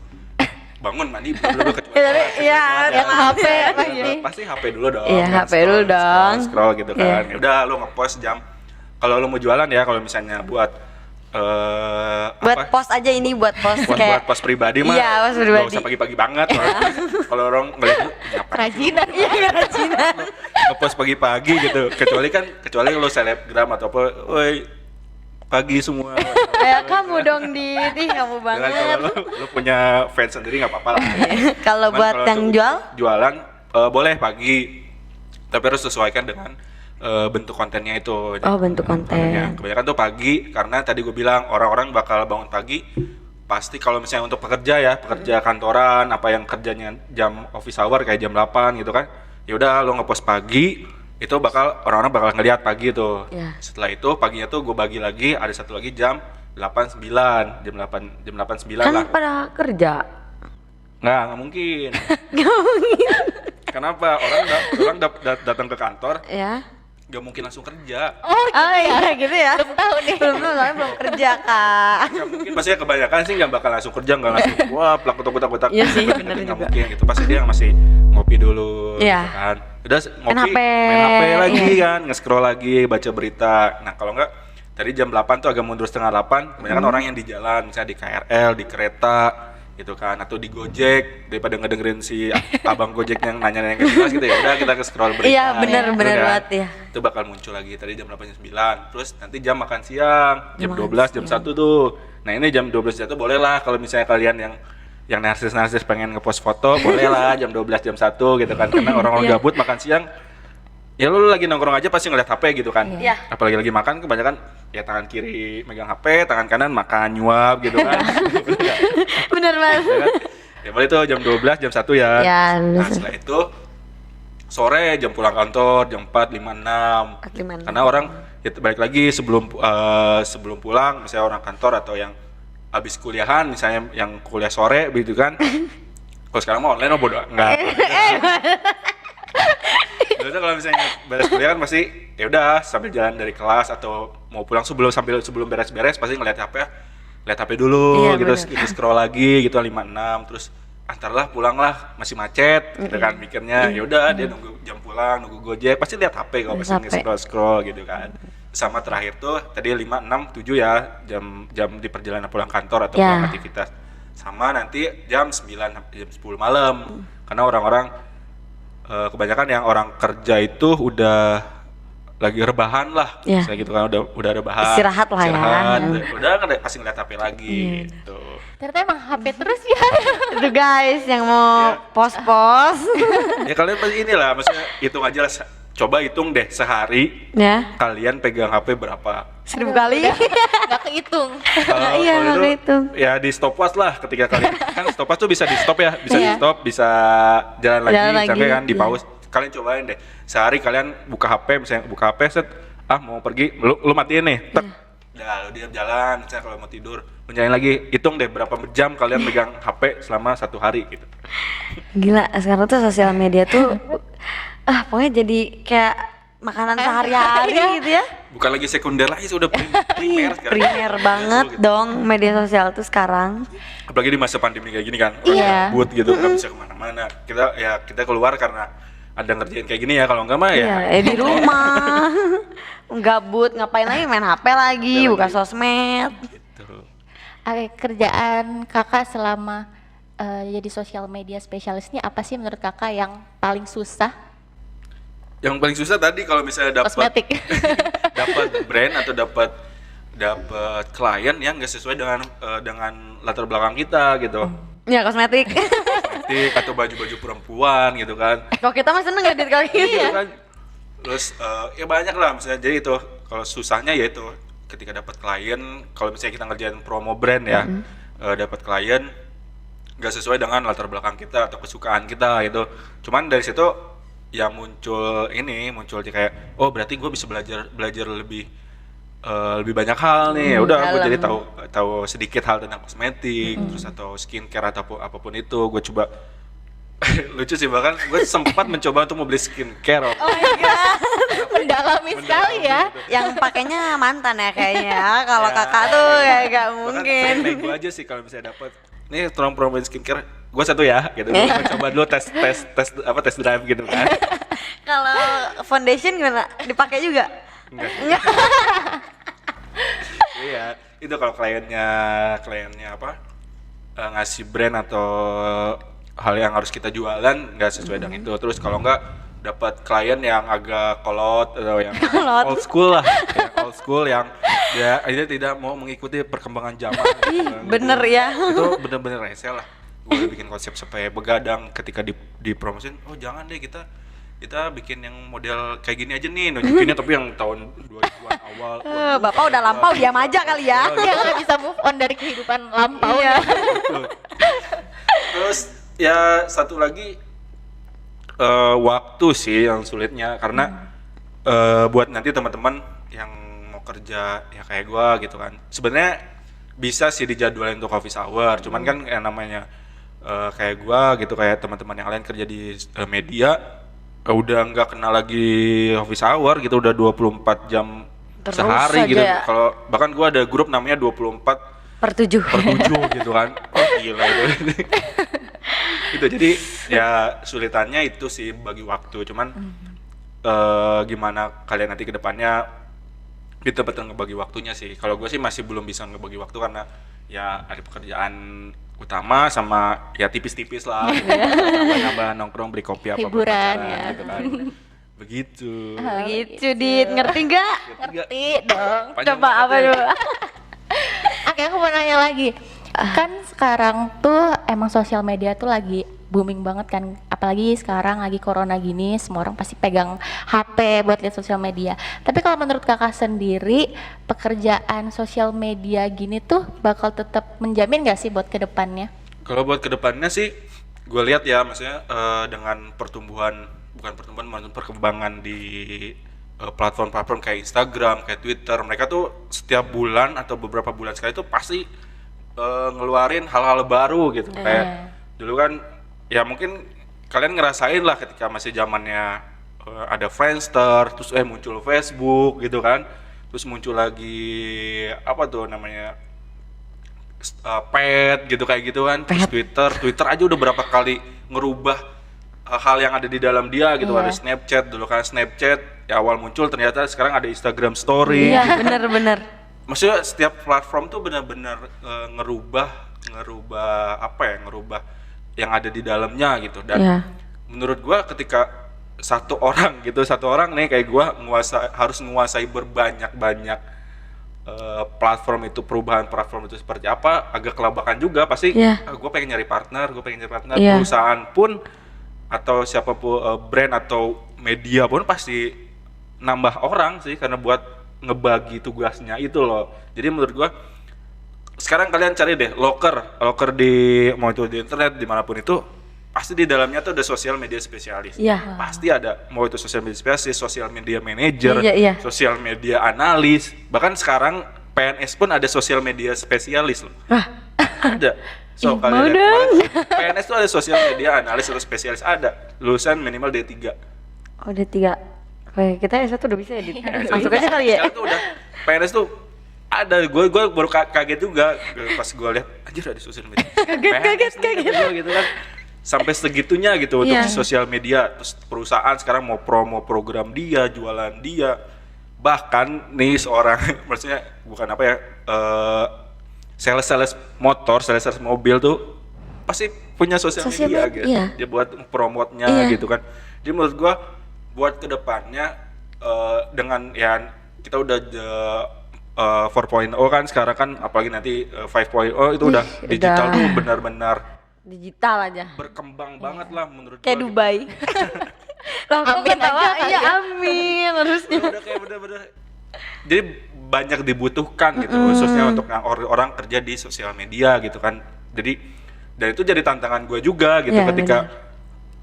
bangun mandi dulu kecuali HP pasti HP dulu dong. Iya, HP dulu dong. Scroll gitu kan. Ya udah lo ngepost jam. Kalau lo mau jualan ya, kalau misalnya buat post aja ini, buat post buat post pribadi mah. Iya, post pribadi. Gak usah pagi-pagi banget. Kalau orang ngeliat Kerajinan. Iya, kerajinan. ngepost pagi-pagi gitu. Kecuali lo selebgram atau apa, woi pagi semua. Kayak kamu dong di kamu Dengan banget. kalau lu punya fans sendiri nggak apa-apa lah. Kalau Cuman buat kalau yang untuk jual, jualan boleh pagi, tapi harus sesuaikan dengan bentuk kontennya itu. oh bentuk konten. Kebanyakan tuh pagi, karena tadi gue bilang orang-orang bakal bangun pagi. Pasti kalau misalnya untuk pekerja ya, pekerja kantoran, apa yang kerjanya jam office hour kayak jam 8 gitu kan. Ya udah lo ngepost pagi, itu bakal orang-orang bakal ngeliat pagi tuh. Iya. Setelah itu paginya tuh gue bagi lagi, ada satu lagi jam 8.9, jam 8.9 Kan lah. pada kerja. Nggak mungkin. Kenapa? Orang datang ke kantor, Ya. nggak mungkin langsung kerja. Oh, Oh iya gitu ya. belum tahu nih. Belum soalnya belum kerja kak. Nggak mungkin, pasti kebanyakan sih nggak bakal langsung kerja, nggak langsung wah plak kotak-kotak. Iya sih, bener Nggak juga. mungkin gitu, pasti dia masih ngopi dulu, Iya. gitu kan. Udah ngopi, HP. main HP lagi Iya. kan, nge-scroll lagi, baca berita. Nah kalau nggak, tadi jam 8 tuh agak mundur setengah 8, kebanyakan orang yang di jalan, misalnya di KRL, di kereta, gitu kan, atau di Gojek, daripada ngedengerin si abang Gojek yang nanya-nanya yang jelas gitu ya, udah kita ke-scroll berita. Iya bener gitu bener kan. banget ya. Itu bakal muncul lagi tadi jam 8.09, terus nanti jam makan siang jam Makan 12 jam 1 tuh. Nah ini jam 12 jam 1 boleh lah kalau misalnya kalian yang narsis pengen ngepost foto boleh lah jam 12 jam 1 gitu kan, karena orang-orang Iya. gabut makan siang ya lu lagi nongkrong aja pasti ngeliat HP gitu kan. Iya. Apalagi lagi makan kebanyakan ya tangan kiri megang HP, tangan kanan makan nyuap gitu kan. Bener banget. Ya kan? Ya boleh tuh jam 12 jam 1 ya. Ya, Nah lulus. setelah itu sore jam pulang kantor jam 4, 5, 6. 4, 5, 6. Karena orang ya balik lagi sebelum pulang, misalnya orang kantor atau yang habis kuliahan, misalnya yang kuliah sore begitu kan. Kalau sekarang mau online bodo enggak. Biasanya kalau misalnya beres kuliah kan pasti ya udah sambil jalan dari kelas atau mau pulang sebelum beres-beres pasti ngeliat HP, lihat HP dulu Iya, gitu, bener. gitu scroll lagi gitu 5-6, terus antarlah pulang lah masih macet gitu kan mikirnya. Ya udah dia nunggu jam pulang, nunggu Gojek pasti lihat HP kalau pasti HP. scroll gitu kan. Sama terakhir tuh tadi 5, 6, 7 ya jam di perjalanan pulang kantor atau Ya. pulang aktivitas. Sama nanti jam 9 sampai jam 10 malam. Karena orang-orang kebanyakan yang orang kerja itu udah lagi rebahan lah, Ya. misalnya gitu kan, udah rebahan, Istirahat lah ya. udah kan pasti ngeliat HP lagi gitu. Ternyata emang HP terus ya. Itu guys yang mau Ya. pos-pos. Ya kalian pasti inilah, maksudnya hitung aja lah, coba hitung deh sehari Ya. kalian pegang HP berapa. 1000 kali. Nggak kehitung. Kalau Iya, kalau nggak kehitung. ya di stopwatch lah ketika kalian kan stopwatch tuh bisa di stop ya, bisa di Iya. stop, bisa jalan lagi, Jalan lagi, sampai kan di iya. pause. Kalian cobain deh sehari kalian buka HP, misalnya buka HP set, mau pergi, lu matiin nih, tek, udah lu diam jalan, misalnya kalau mau tidur, menjalin lagi, hitung deh berapa jam kalian megang HP selama 1 hari gitu. Gila, sekarang tuh sosial media tuh pokoknya jadi kayak makanan sehari-hari Iya. gitu ya. Bukan lagi sekunder lagi, sudah primer sekarang. Primer banget Gitu. dong media sosial tuh sekarang. Apalagi di masa pandemi kayak gini kan, Iya. gabut gitu, nggak bisa kemana-mana. Kita keluar karena ada ngerjain kayak gini ya, kalau enggak mah ya Iya, di rumah. Gabut, ngapain lagi? Main HP lagi, buka sosmed. gitu. Oke, kerjaan kakak selama jadi sosial media spesialis ini apa sih menurut kakak yang paling susah? Yang paling susah tadi kalau misalnya dapat Kosmetik. dapat brand atau dapat klien yang nggak sesuai dengan latar belakang kita gitu. Ya, kosmetik. Kosmetik atau baju-baju perempuan gitu kan. Kok kita mah seneng edit kali ini. Gitu kan. Terus ya banyak lah misalnya, jadi itu kalau susahnya ya itu ketika dapat klien, kalau misalnya kita ngerjain promo brand ya, dapat klien nggak sesuai dengan latar belakang kita atau kesukaan kita gitu. Cuman dari situ ya muncul kayak oh berarti gue bisa belajar lebih banyak hal nih. Ya udah gue dalam. jadi tahu sedikit hal tentang kosmetik, terus atau skincare atau apapun itu gue coba. Lucu sih, bahkan gue sempat mencoba untuk mau beli skincare. Oh my god. Mendalami sekali ya. Yang pakainya mantan ya kayaknya. Kalau Ya, kakak tuh kayak gak bahkan mungkin. nego aja sih kalau misalnya dapat nih tolong promoin skincare gue satu ya gitu. Gue coba dulu tes drive gitu kan. Kalau foundation gimana? Dipakai juga? Enggak. Iya, itu kalau kliennya apa ngasih brand atau hal yang harus kita jualan nggak sesuai dengan itu. Terus kalau nggak dapat klien yang agak kolot atau yang Kolot. old school lah, yang old school yang Ya, akhirnya tidak mau mengikuti perkembangan zaman. Gitu kan. Bener ya. Itu bener-bener rese lah. Gue bikin konsep supaya begadang ketika dipromosin. Oh jangan deh, kita bikin yang model kayak gini aja nih, nunjukinnya tapi yang tahun 2000-an awal. Bapak udah lampau, diam aja kali ya. Dia nggak bisa move on dari kehidupan lampau. Iya. Betul. Terus ya satu lagi waktu sih yang sulitnya, karena buat nanti teman-teman yang mau kerja ya kayak gua gitu kan, sebenarnya bisa sih dijadwalin untuk office hour, cuman kan yang namanya kayak gua gitu, kayak teman-teman yang lain kerja di media udah nggak kenal lagi office hour gitu, udah 24 jam Terus sehari aja gitu. ya. Kalau bahkan gua ada grup namanya 24/7 per 7. gitu kan. Oh gila itu. Gitu, jadi ya sulitannya itu sih bagi waktu, cuman gimana kalian nanti ke depannya kita betul ngebagi waktunya sih. Kalau gue sih masih belum bisa ngebagi waktu karena ya ada pekerjaan utama sama ya tipis-tipis lah, nambah nongkrong beli kopi apa Hiburan, pacaran, ya. gitu kan. Begitu. Begitu, Dit. Ngerti nggak? Ngerti dong. Panjang Coba banget apa ya. dulu? Oke, aku mau nanya lagi. Kan sekarang tuh emang sosial media tuh lagi booming banget kan, apalagi sekarang lagi corona gini, semua orang pasti pegang HP buat lihat sosial media. Tapi kalau menurut kakak sendiri, pekerjaan sosial media gini tuh bakal tetap menjamin gak sih buat kedepannya? Kalau buat kedepannya sih, gue lihat ya, maksudnya dengan bukan perkembangan di platform-platform kayak Instagram, kayak Twitter, mereka tuh setiap bulan atau beberapa bulan sekali tuh pasti ngeluarin hal-hal baru gitu. Kayak dulu kan, ya mungkin kalian ngerasain lah ketika masih zamannya ada Friendster, terus muncul Facebook gitu kan, terus muncul lagi apa tuh namanya, Pet gitu kayak gitu kan, terus Twitter aja udah berapa kali ngerubah hal yang ada di dalam dia gitu. Ada Snapchat dulu kan, Snapchat ya awal muncul, ternyata sekarang ada Instagram Story. Iya, bener-bener. Maksudnya setiap platform tuh benar-benar ngerubah yang ada di dalamnya gitu. Dan menurut gua ketika satu orang nih kayak gua harus menguasai berbanyak platform itu, perubahan platform itu seperti apa, agak kelabakan juga pasti. Gue pengen nyari partner, perusahaan pun atau siapapun, brand atau media pun pasti nambah orang sih, karena buat ngebagi tugasnya itu loh. Jadi menurut gua sekarang kalian cari deh loker di, mau itu di internet dimanapun itu, pasti di dalamnya tuh ada sosial media spesialis. Pasti ada, mau itu sosial media spesialis, sosial media manager, sosial media analis, bahkan sekarang PNS pun ada sosial media spesialis loh. Ada. So kalian lihat, PNS tuh ada sosial media analis atau spesialis, ada, lulusan minimal D3. Oh, D3. Oke, kita S1 udah bisa ya, Dit? Masuk aja kali ya. Sekarang tuh udah PNS tuh ada, gue baru kaget juga pas gue lihat, anjir ada sosial media. kaget gitu kan. Sampai segitunya gitu untuk sosial media. Terus perusahaan sekarang mau promo program dia, jualan dia. Bahkan nih seorang maksudnya bukan apa ya, sales motor, sales mobil tuh pasti punya sosial media gitu. Dia buat promotnya gitu kan. Jadi menurut gua buat kedepannya dengan ya kita udah 4.0 kan sekarang kan, apalagi nanti 5.0 itu udah digital tuh benar-benar digital aja. Berkembang banget lah menurut kayak gua. Dubai. Loh, kok Amin ketawa? aja kali Iya, ya. amin harusnya. Udah kayak bener-bener. Jadi banyak dibutuhkan gitu, khususnya untuk orang kerja di sosial media gitu kan. Jadi dan itu jadi tantangan gue juga gitu, ketika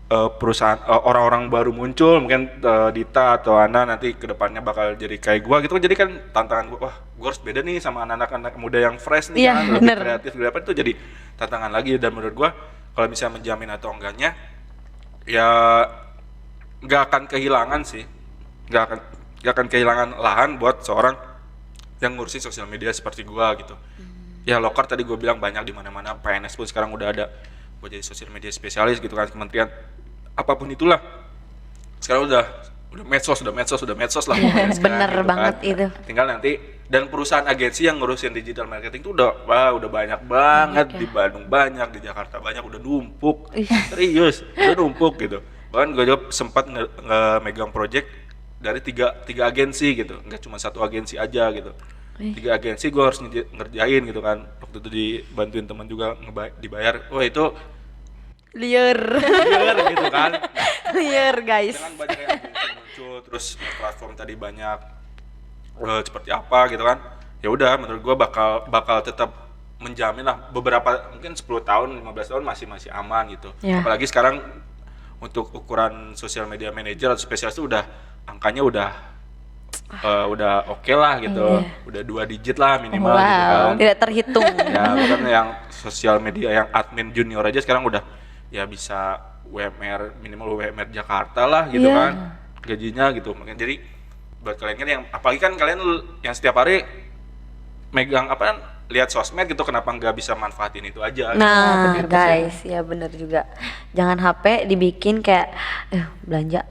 perusahaan orang-orang baru muncul, mungkin Dita atau Ana nanti kedepannya bakal jadi kayak gue gitu. Jadi kan tantangan gue, wah gue harus beda nih sama anak-anak muda yang fresh nih kan, lebih kreatif, apa itu jadi tantangan lagi. Dan menurut gue kalau bisa menjamin atau enggaknya, ya nggak akan kehilangan sih, nggak akan kehilangan lahan buat seorang yang ngurusin sosial media seperti gue gitu. Ya Lokar tadi gue bilang banyak di mana-mana, PNS pun sekarang udah ada buat jadi sosial media spesialis gitu kan, kementerian apapun itulah sekarang udah medsos lah. Bener gitu banget kan. itu. Tinggal nanti, dan perusahaan agensi yang ngurusin digital marketing itu udah banyak banget, di Bandung banyak, di Jakarta banyak, udah numpuk. Serius, udah numpuk gitu. Bahkan gue juga sempat megang project dari tiga agensi gitu, nggak cuma satu agensi aja gitu. 3 agensi gue harus ngerjain gitu kan. Waktu itu dibantuin teman juga dibayar. Wah itu Liar. liar gitu kan. Liar guys. Dengan banyak yang muncul, terus platform tadi banyak seperti apa gitu kan. Ya udah menurut gue bakal tetap menjamin lah beberapa mungkin 10 tahun 15 tahun masih aman gitu. Ya. Apalagi sekarang untuk ukuran sosial media manager atau spesialis itu angkanya udah oke lah gitu. Udah 2 digit lah minimal gitu kan. Tidak terhitung. Ya bukan yang sosial media yang admin junior aja sekarang udah ya bisa UMR minimal UMR Jakarta lah gitu kan gajinya gitu. Makanya jadi buat kalian kan yang apalagi kan kalian yang setiap hari megang lihat sosmed gitu, kenapa nggak bisa manfaatin itu aja? Nah gitu. guys, ya bener juga. Jangan HP dibikin kayak belanja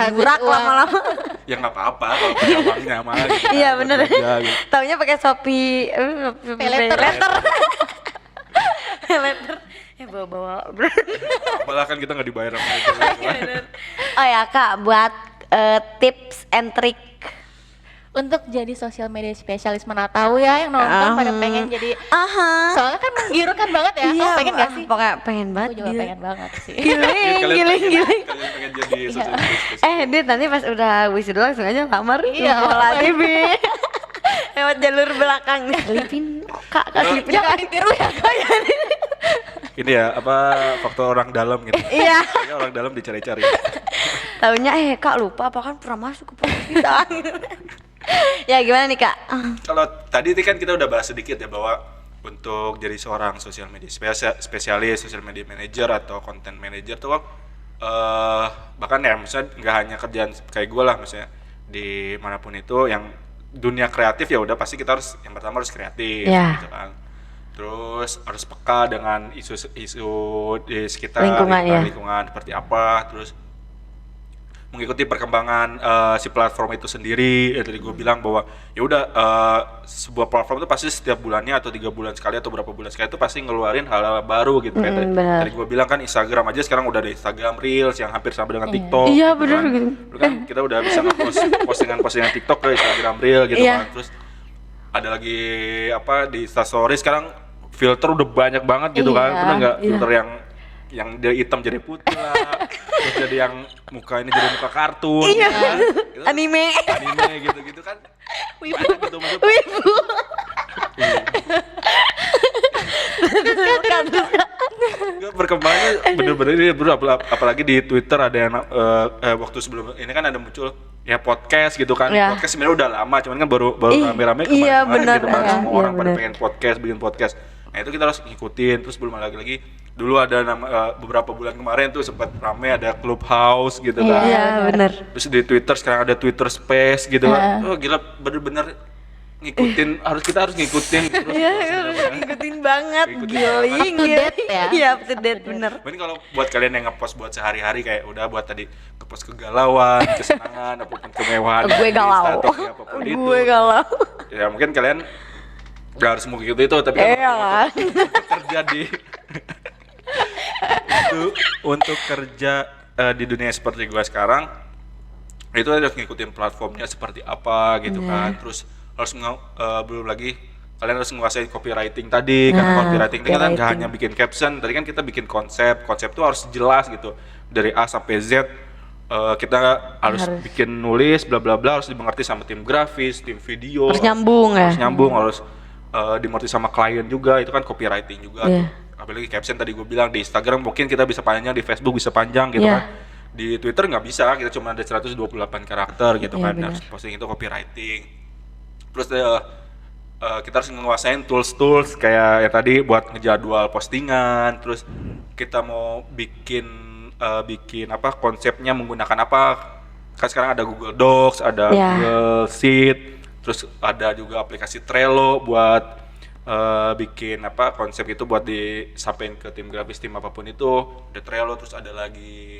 burak lama-lama. Ya nggak apa-apa kalau punya uangnya mah. Gitu, Iya buat bener. belanja, gitu. Taunya pakai Shopee, Paylater. Paylater. Bawa-bawa. Apalah kan kita nggak dibayar sama itu. Oh ya Kak, buat tips and trick. Untuk jadi sosial media spesialis, mana tahu ya yang nonton pada pengen jadi. Soalnya kan menggiurkan banget ya. Iya, Kamu pengen gak sih? Pokoknya pengen banget. Aku juga pengen banget sih. Giling. Kalian pengen jadi sosial media spesialis. Dit nanti pas udah wisuda langsung aja lamar. Iya, lagi Bi. Lewat jalur belakang. Selipin Kak selipin. Jangan ditiru ya Kak. Ini ya faktor orang dalam gitu. Iya. Kayaknya orang dalam dicari-cari. Taunya Kak lupa apa kan pernah masuk ke podcast kita. Ya gimana nih Kak? Kalau tadi kan kita udah bahas sedikit ya bahwa untuk jadi seorang sosial media spesialis, sosial media manager atau content manager tuh bahkan ya misalnya nggak hanya kerjaan kayak gue lah, misalnya di manapun itu yang dunia kreatif ya udah pasti kita harus yang pertama harus kreatif gitu kan. Terus harus peka dengan isu-isu di sekitar lingkungan seperti apa, terus mengikuti perkembangan si platform itu sendiri. Ya tadi gue bilang bahwa ya udah sebuah platform itu pasti setiap bulannya atau 3 bulan sekali atau berapa bulan sekali itu pasti ngeluarin hal-hal baru gitu. Kayak tadi gue bilang kan Instagram aja sekarang udah ada Instagram Reels yang hampir sama dengan TikTok. Iya gitu benar kan. gitu. Kan kita udah bisa nge-post postingan TikTok ke Instagram Reel gitu kan. Terus ada lagi di Instastory sekarang filter udah banyak banget gitu kan. Bener nggak filter yang dia hitam jadi putih lah, terus jadi yang muka ini jadi muka kartun, gitu kan? Gitu, anime gitu kan, wibu, perkembangannya bener-bener ini apalagi di Twitter ada yang waktu sebelum ini kan ada muncul ya podcast gitu kan. Podcast sebenarnya udah lama, cuman kan baru rame-rame kemarin gitu kan, semua orang pada pengen bikin podcast. Nah itu kita harus ngikutin. Terus belum lagi dulu ada beberapa bulan kemarin tuh sempat rame ada Clubhouse gitu kan. Iya benar. Terus di Twitter sekarang ada Twitter Space gitu kan. Oh gila bener-bener ngikutin, kita harus ngikutin terus. Iya ngikutin banget, giling ya. Iya up to date bener. Mungkin kalau buat kalian yang ngepost buat sehari-hari kayak udah buat tadi ngepost kegalauan, kesenangan ataupun kemewahan. Gue galau. Gue galau. Ya mungkin kalian gak harus mengikuti itu, tapi kan untuk kerja untuk kerja di dunia seperti gue sekarang itu harus ngikutin platformnya seperti apa gitu kan. Terus harus belum lagi kalian harus menguasai copywriting tadi, karena copywriting itu kan gak hanya bikin caption, tadi kan kita bikin konsep tuh harus jelas gitu dari A sampai Z. Kita harus bikin nulis bla bla bla, harus dimengerti sama tim grafis, tim video, harus nyambung harus dimengerti sama klien juga, itu kan copywriting juga tuh. Apalagi caption tadi gue bilang di Instagram mungkin kita bisa panjang, di Facebook bisa panjang gitu kan. Di Twitter nggak bisa, kita cuma ada 128 karakter gitu kan. Nah, posting itu copywriting. Terus kita harus menguasain tools kayak yang tadi buat ngejadwal postingan. Terus kita mau bikin konsepnya menggunakan apa. Kan sekarang ada Google Docs, ada Google Sheet. Terus ada juga aplikasi Trello buat bikin konsep itu buat disampaikan ke tim grafis, tim apapun itu. Ada Trello, terus ada lagi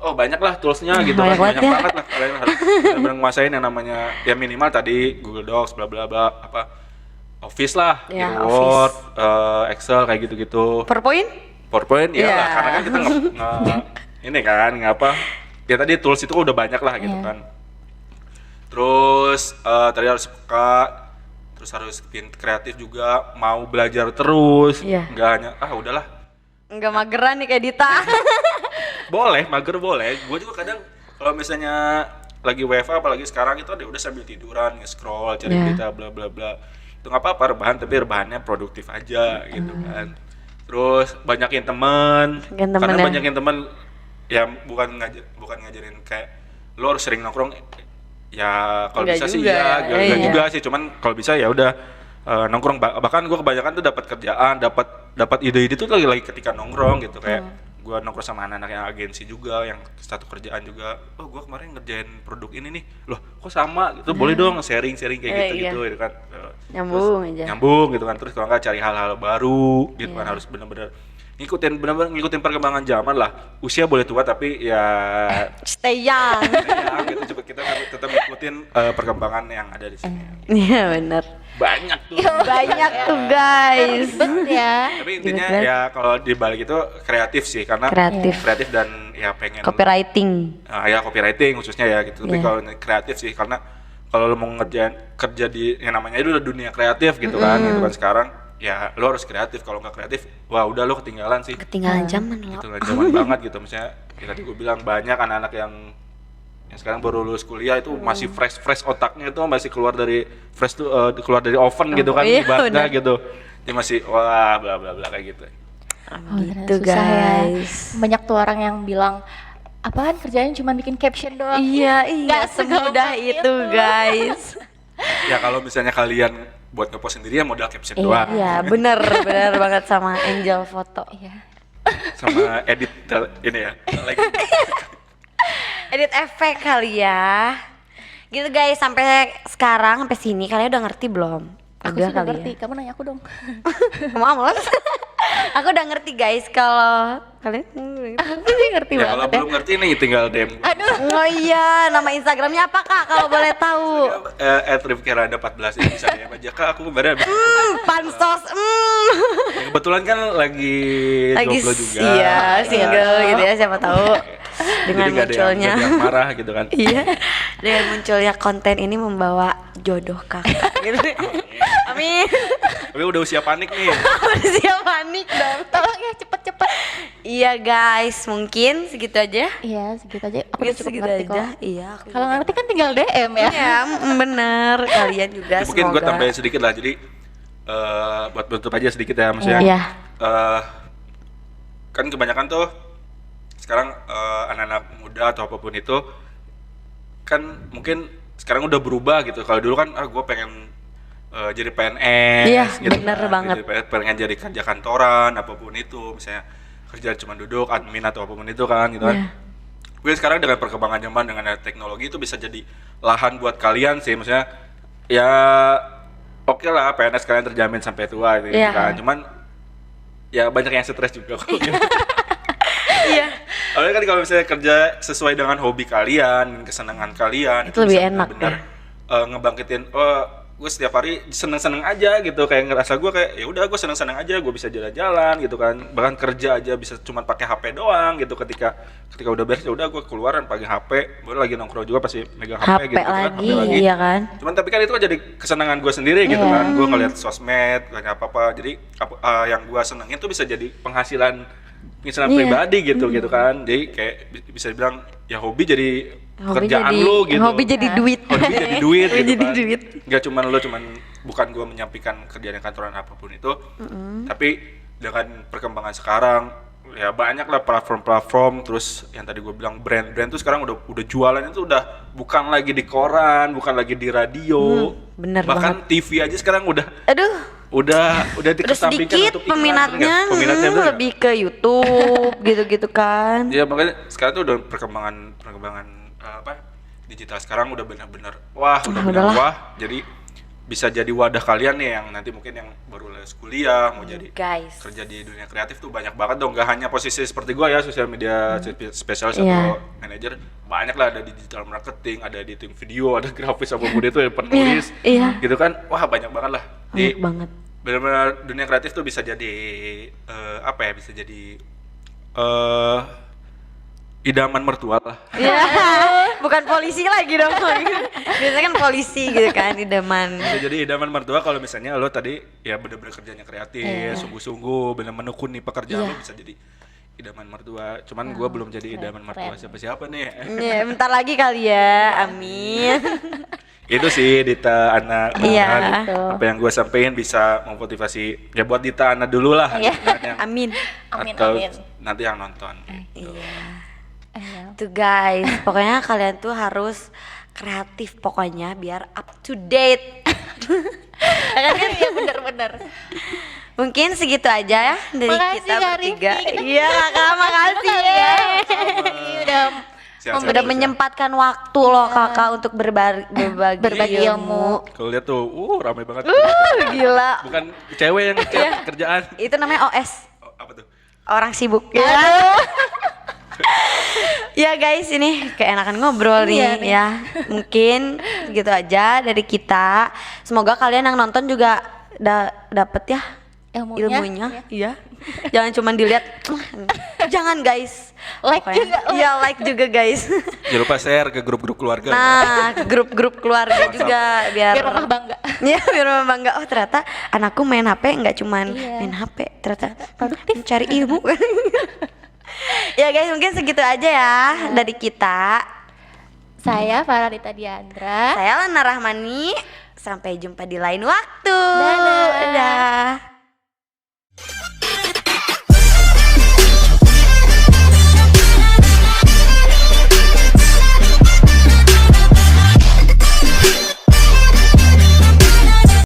banyak lah toolsnya gitu kan, banyak banget lah. Kalian harus benar-benar nguasain yang namanya ya minimal tadi Google Docs bla bla bla, Office lah, Word, Excel kayak gitu-gitu. PowerPoint ya lah, karena kan kita ini kan ya tadi tools itu udah banyak lah gitu kan. Terus Terus tadi harus peka, terus harus kreatif juga, mau belajar terus, Iya. nggak hanya udahlah. Enggak mageran nih kayak Dita. Boleh, mager boleh. Gue juga kadang kalau misalnya lagi WFA apalagi sekarang itu udah sambil tiduran, nge-scroll, cari berita bla bla bla. Itu nggak apa-apa rebahan, tapi rebahannya produktif aja gitu kan. Terus banyakin teman. Banyakin temen Karena ya. banyakin teman ya bukan ngajarin kayak lo harus sering nongkrong. Ya kalau Nggak bisa sih juga ya, ya. nggak Iya. juga sih. Cuman kalau bisa ya udah nongkrong. Bahkan gue kebanyakan tuh dapat kerjaan, dapat ide-ide tuh lagi ketika nongkrong gitu kayak. Gue nongkrong sama anak-anak yang agensi juga, yang satu kerjaan juga. Oh, gue kemarin ngerjain produk ini nih. Loh, kok sama gitu? Boleh dong sharing kayak Iya. gitu kan. Nyambung Terus aja. nyambung gitu kan. Terus kalau nggak cari hal-hal baru gitu kan, harus benar-benar ngikutin perkembangan zaman lah. Usia boleh tua tapi ya Stay young. ya gitu, cepet kita tetap ngikutin perkembangan yang ada di sini. Iya benar. Banyak tuh. Banyak tuh guys. Ribet ya. Tapi intinya Ribet banget. ya kalau di balik itu kreatif sih, karena Kreatif. dan ya pengen Copywriting. ya copywriting khususnya ya gitu. Tapi Iya. kalau kreatif sih, karena kalau lo mau kerja di yang namanya itu udah dunia kreatif gitu kan, gitu kan sekarang ya lo harus kreatif. Kalau nggak kreatif, wah udah lo ketinggalan sih. Ketinggalan zaman lo. Ketinggalan zaman banget gitu. Misalnya ya tadi gue bilang banyak anak-anak yang sekarang baru lulus kuliah itu masih fresh otaknya itu masih keluar dari keluar dari oven gitu kan, iya, ibaratnya benar. gitu. Dia masih wah bla bla bla kayak gitu. Oh, Gitu, ternyata susah ya. guys. Banyak tuh orang yang bilang apaan kerjanya cuma bikin caption doang. Iya, Nggak semudah segampang itu guys. Ya kalau misalnya kalian buat ngepost sendiri ya modal caption Iya, doang. Iya, bener banget sama Angel foto. Iya. Sama edit ini ya. Like, Edit efek kali ya. Gitu guys, sampai sekarang sampai sini kalian udah ngerti belum? Aku Udah sih udah kali ngerti. ya. Kamu nanya aku dong. Maaf. Aku udah ngerti guys kalau kalian Aku sih ngerti ya kalau banget ya. belum ngerti nih tinggal DM. Aduh. Oh iya, nama Instagramnya apa Kak kalau boleh tahu? @rifkirada14 ini bisa DM aja Kak, aku kemarin habis Pansos. ya, kebetulan kan lagi Lagi jomblo juga. iya, single gitu ya, siapa tahu. Dengan Jadi nggak ada munculnya yang marah gitu kan. iya, dengan munculnya konten ini membawa jodoh Kakak gitu. Amin. Tapi udah usia panik nih. Udah siap panik dong. Tolong ya cepet-cepet. Iya guys, mungkin segitu aja. Iya, segitu aja. Aku udah Mungkin cukup segitu ngerti aja. kok. Iya. Kalau ngerti kan tinggal DM ya. Iya, bener. Kalian juga Mungkin gue semoga. tambahin sedikit lah, jadi buat tutup aja sedikit ya maksudnya. Iya. Kan kebanyakan tuh sekarang anak-anak muda atau apapun itu kan mungkin sekarang udah berubah gitu. Kalau dulu kan gue pengen jadi PNS Iya, gitu bener kan. banget. Pengen jadi kerja kantoran apapun itu, misalnya kerja cuma duduk admin atau apapun itu kan gitu kan. Iya. Gue sekarang dengan perkembangan zaman dengan ada teknologi itu bisa jadi lahan buat kalian sih, maksudnya ya oke lah PNS kalian terjamin sampai tua gitu Iya. kan. Cuman ya banyak yang stres juga kok. Iya. Apalagi kan kalau misalnya kerja sesuai dengan hobi kalian, kesenangan kalian, Itu lebih bisa enak benar-benar, ngebangkitin. Gue setiap hari seneng-seneng aja gitu, kayak ngerasa gue kayak ya udah gue seneng-seneng aja, gue bisa jalan-jalan gitu kan. Bahkan kerja aja bisa cuma pakai HP doang gitu. Ketika udah beres ya udah gue keluaran pakai HP, baru lagi nongkrong juga pasti megang HP, HP gitu kan, lagi, HP iya kan? Cuman tapi kan itu kan jadi kesenangan gue sendiri gitu Iya. kan. Gue ngeliat sosmed, ngeliat apa-apa. Jadi yang gue senengin tuh bisa jadi penghasilan Iya. pribadi gitu kan. Jadi kayak bisa dibilang ya hobi jadi kerjaan jadi, lu gitu. Hobi jadi duit. Hobi jadi duit Hobi gitu jadi kan. duit. Nggak cuman bukan gue menyampaikan kerjaan yang kantoran apapun itu, tapi dengan perkembangan sekarang ya banyak lah platform-platform. Terus yang tadi gue bilang brand-brand tuh sekarang udah jualannya tuh udah bukan lagi di koran, bukan lagi di radio, bener bahkan TV aja sekarang udah Udah dikesampingkan sedikit untuk iklan, peminatnya, bener nggak? Peminatnya bener nggak? lebih ke YouTube gitu-gitu kan. Ya makanya sekarang tuh udah perkembangan digital sekarang udah benar-benar wah udah benar udahlah. wah. Jadi bisa jadi wadah kalian nih yang nanti mungkin yang baru lulus kuliah mau jadi Guys. kerja di dunia kreatif tuh banyak banget dong. Gak hanya posisi seperti gua ya, sosial media spesialis Iya. atau manajer, banyak lah, ada di digital marketing, ada di tim video, ada grafis apapun itu, ada penulis, Iya. gitu kan. Wah banyak banget lah. Banyak banget. Benar-benar dunia kreatif tuh bisa jadi bisa jadi idaman mertua lah. Iya. Bukan polisi lagi dong. Biasanya kan polisi gitu kan, idaman. Bisa jadi idaman mertua kalau misalnya lo tadi ya bener-bener kerjanya kreatif, sungguh-sungguh, bener menekuni pekerjaan lo bisa jadi idaman mertua. Cuman gua belum jadi idaman mertua siapa-siapa nih. Iya, bentar lagi kali ya. Amin. Itu sih Dita Ana. Iya. Apa yang gua sampein bisa memotivasi ya buat Dita Ana dulu lah. Yang, Amin. Amin, atau amin. nanti yang nonton. Iya. Tuh guys, pokoknya kalian tuh harus kreatif pokoknya biar up to date. Kan ya bener-bener. Mungkin segitu aja ya dari Makasih, kita Kak bertiga. Rifki. Iya kakak, makasih ya. Udah Siap-siap, Udah siap. menyempatkan waktu loh kakak untuk berbagi ilmu. Kalau lihat tuh, rame banget. Gila. Bukan cewek yang ngechat kerjaan. Itu namanya OS, Oh, apa tuh? orang sibuk. Ya guys, ini keenakan ngobrol Iya nih ya. Mungkin gitu aja dari kita. Semoga kalian yang nonton juga dapet ya ilmunya. Iya. Jangan cuma dilihat. Jangan guys. Like Pokoknya- juga, like. Iya, like juga guys. Jangan lupa share ke grup-grup keluarga. ya. Nah, grup-grup keluarga juga biar Biar rumah bangga. Iya, biar mama bangga. Oh, ternyata anakku main HP nggak cuman Iya. main HP, ternyata produktif mencari ilmu. Ya guys, mungkin segitu aja ya dari kita. Saya Fararita Diandra. Saya Lana Rahmani. Sampai jumpa di lain waktu. Dadah. Dadah.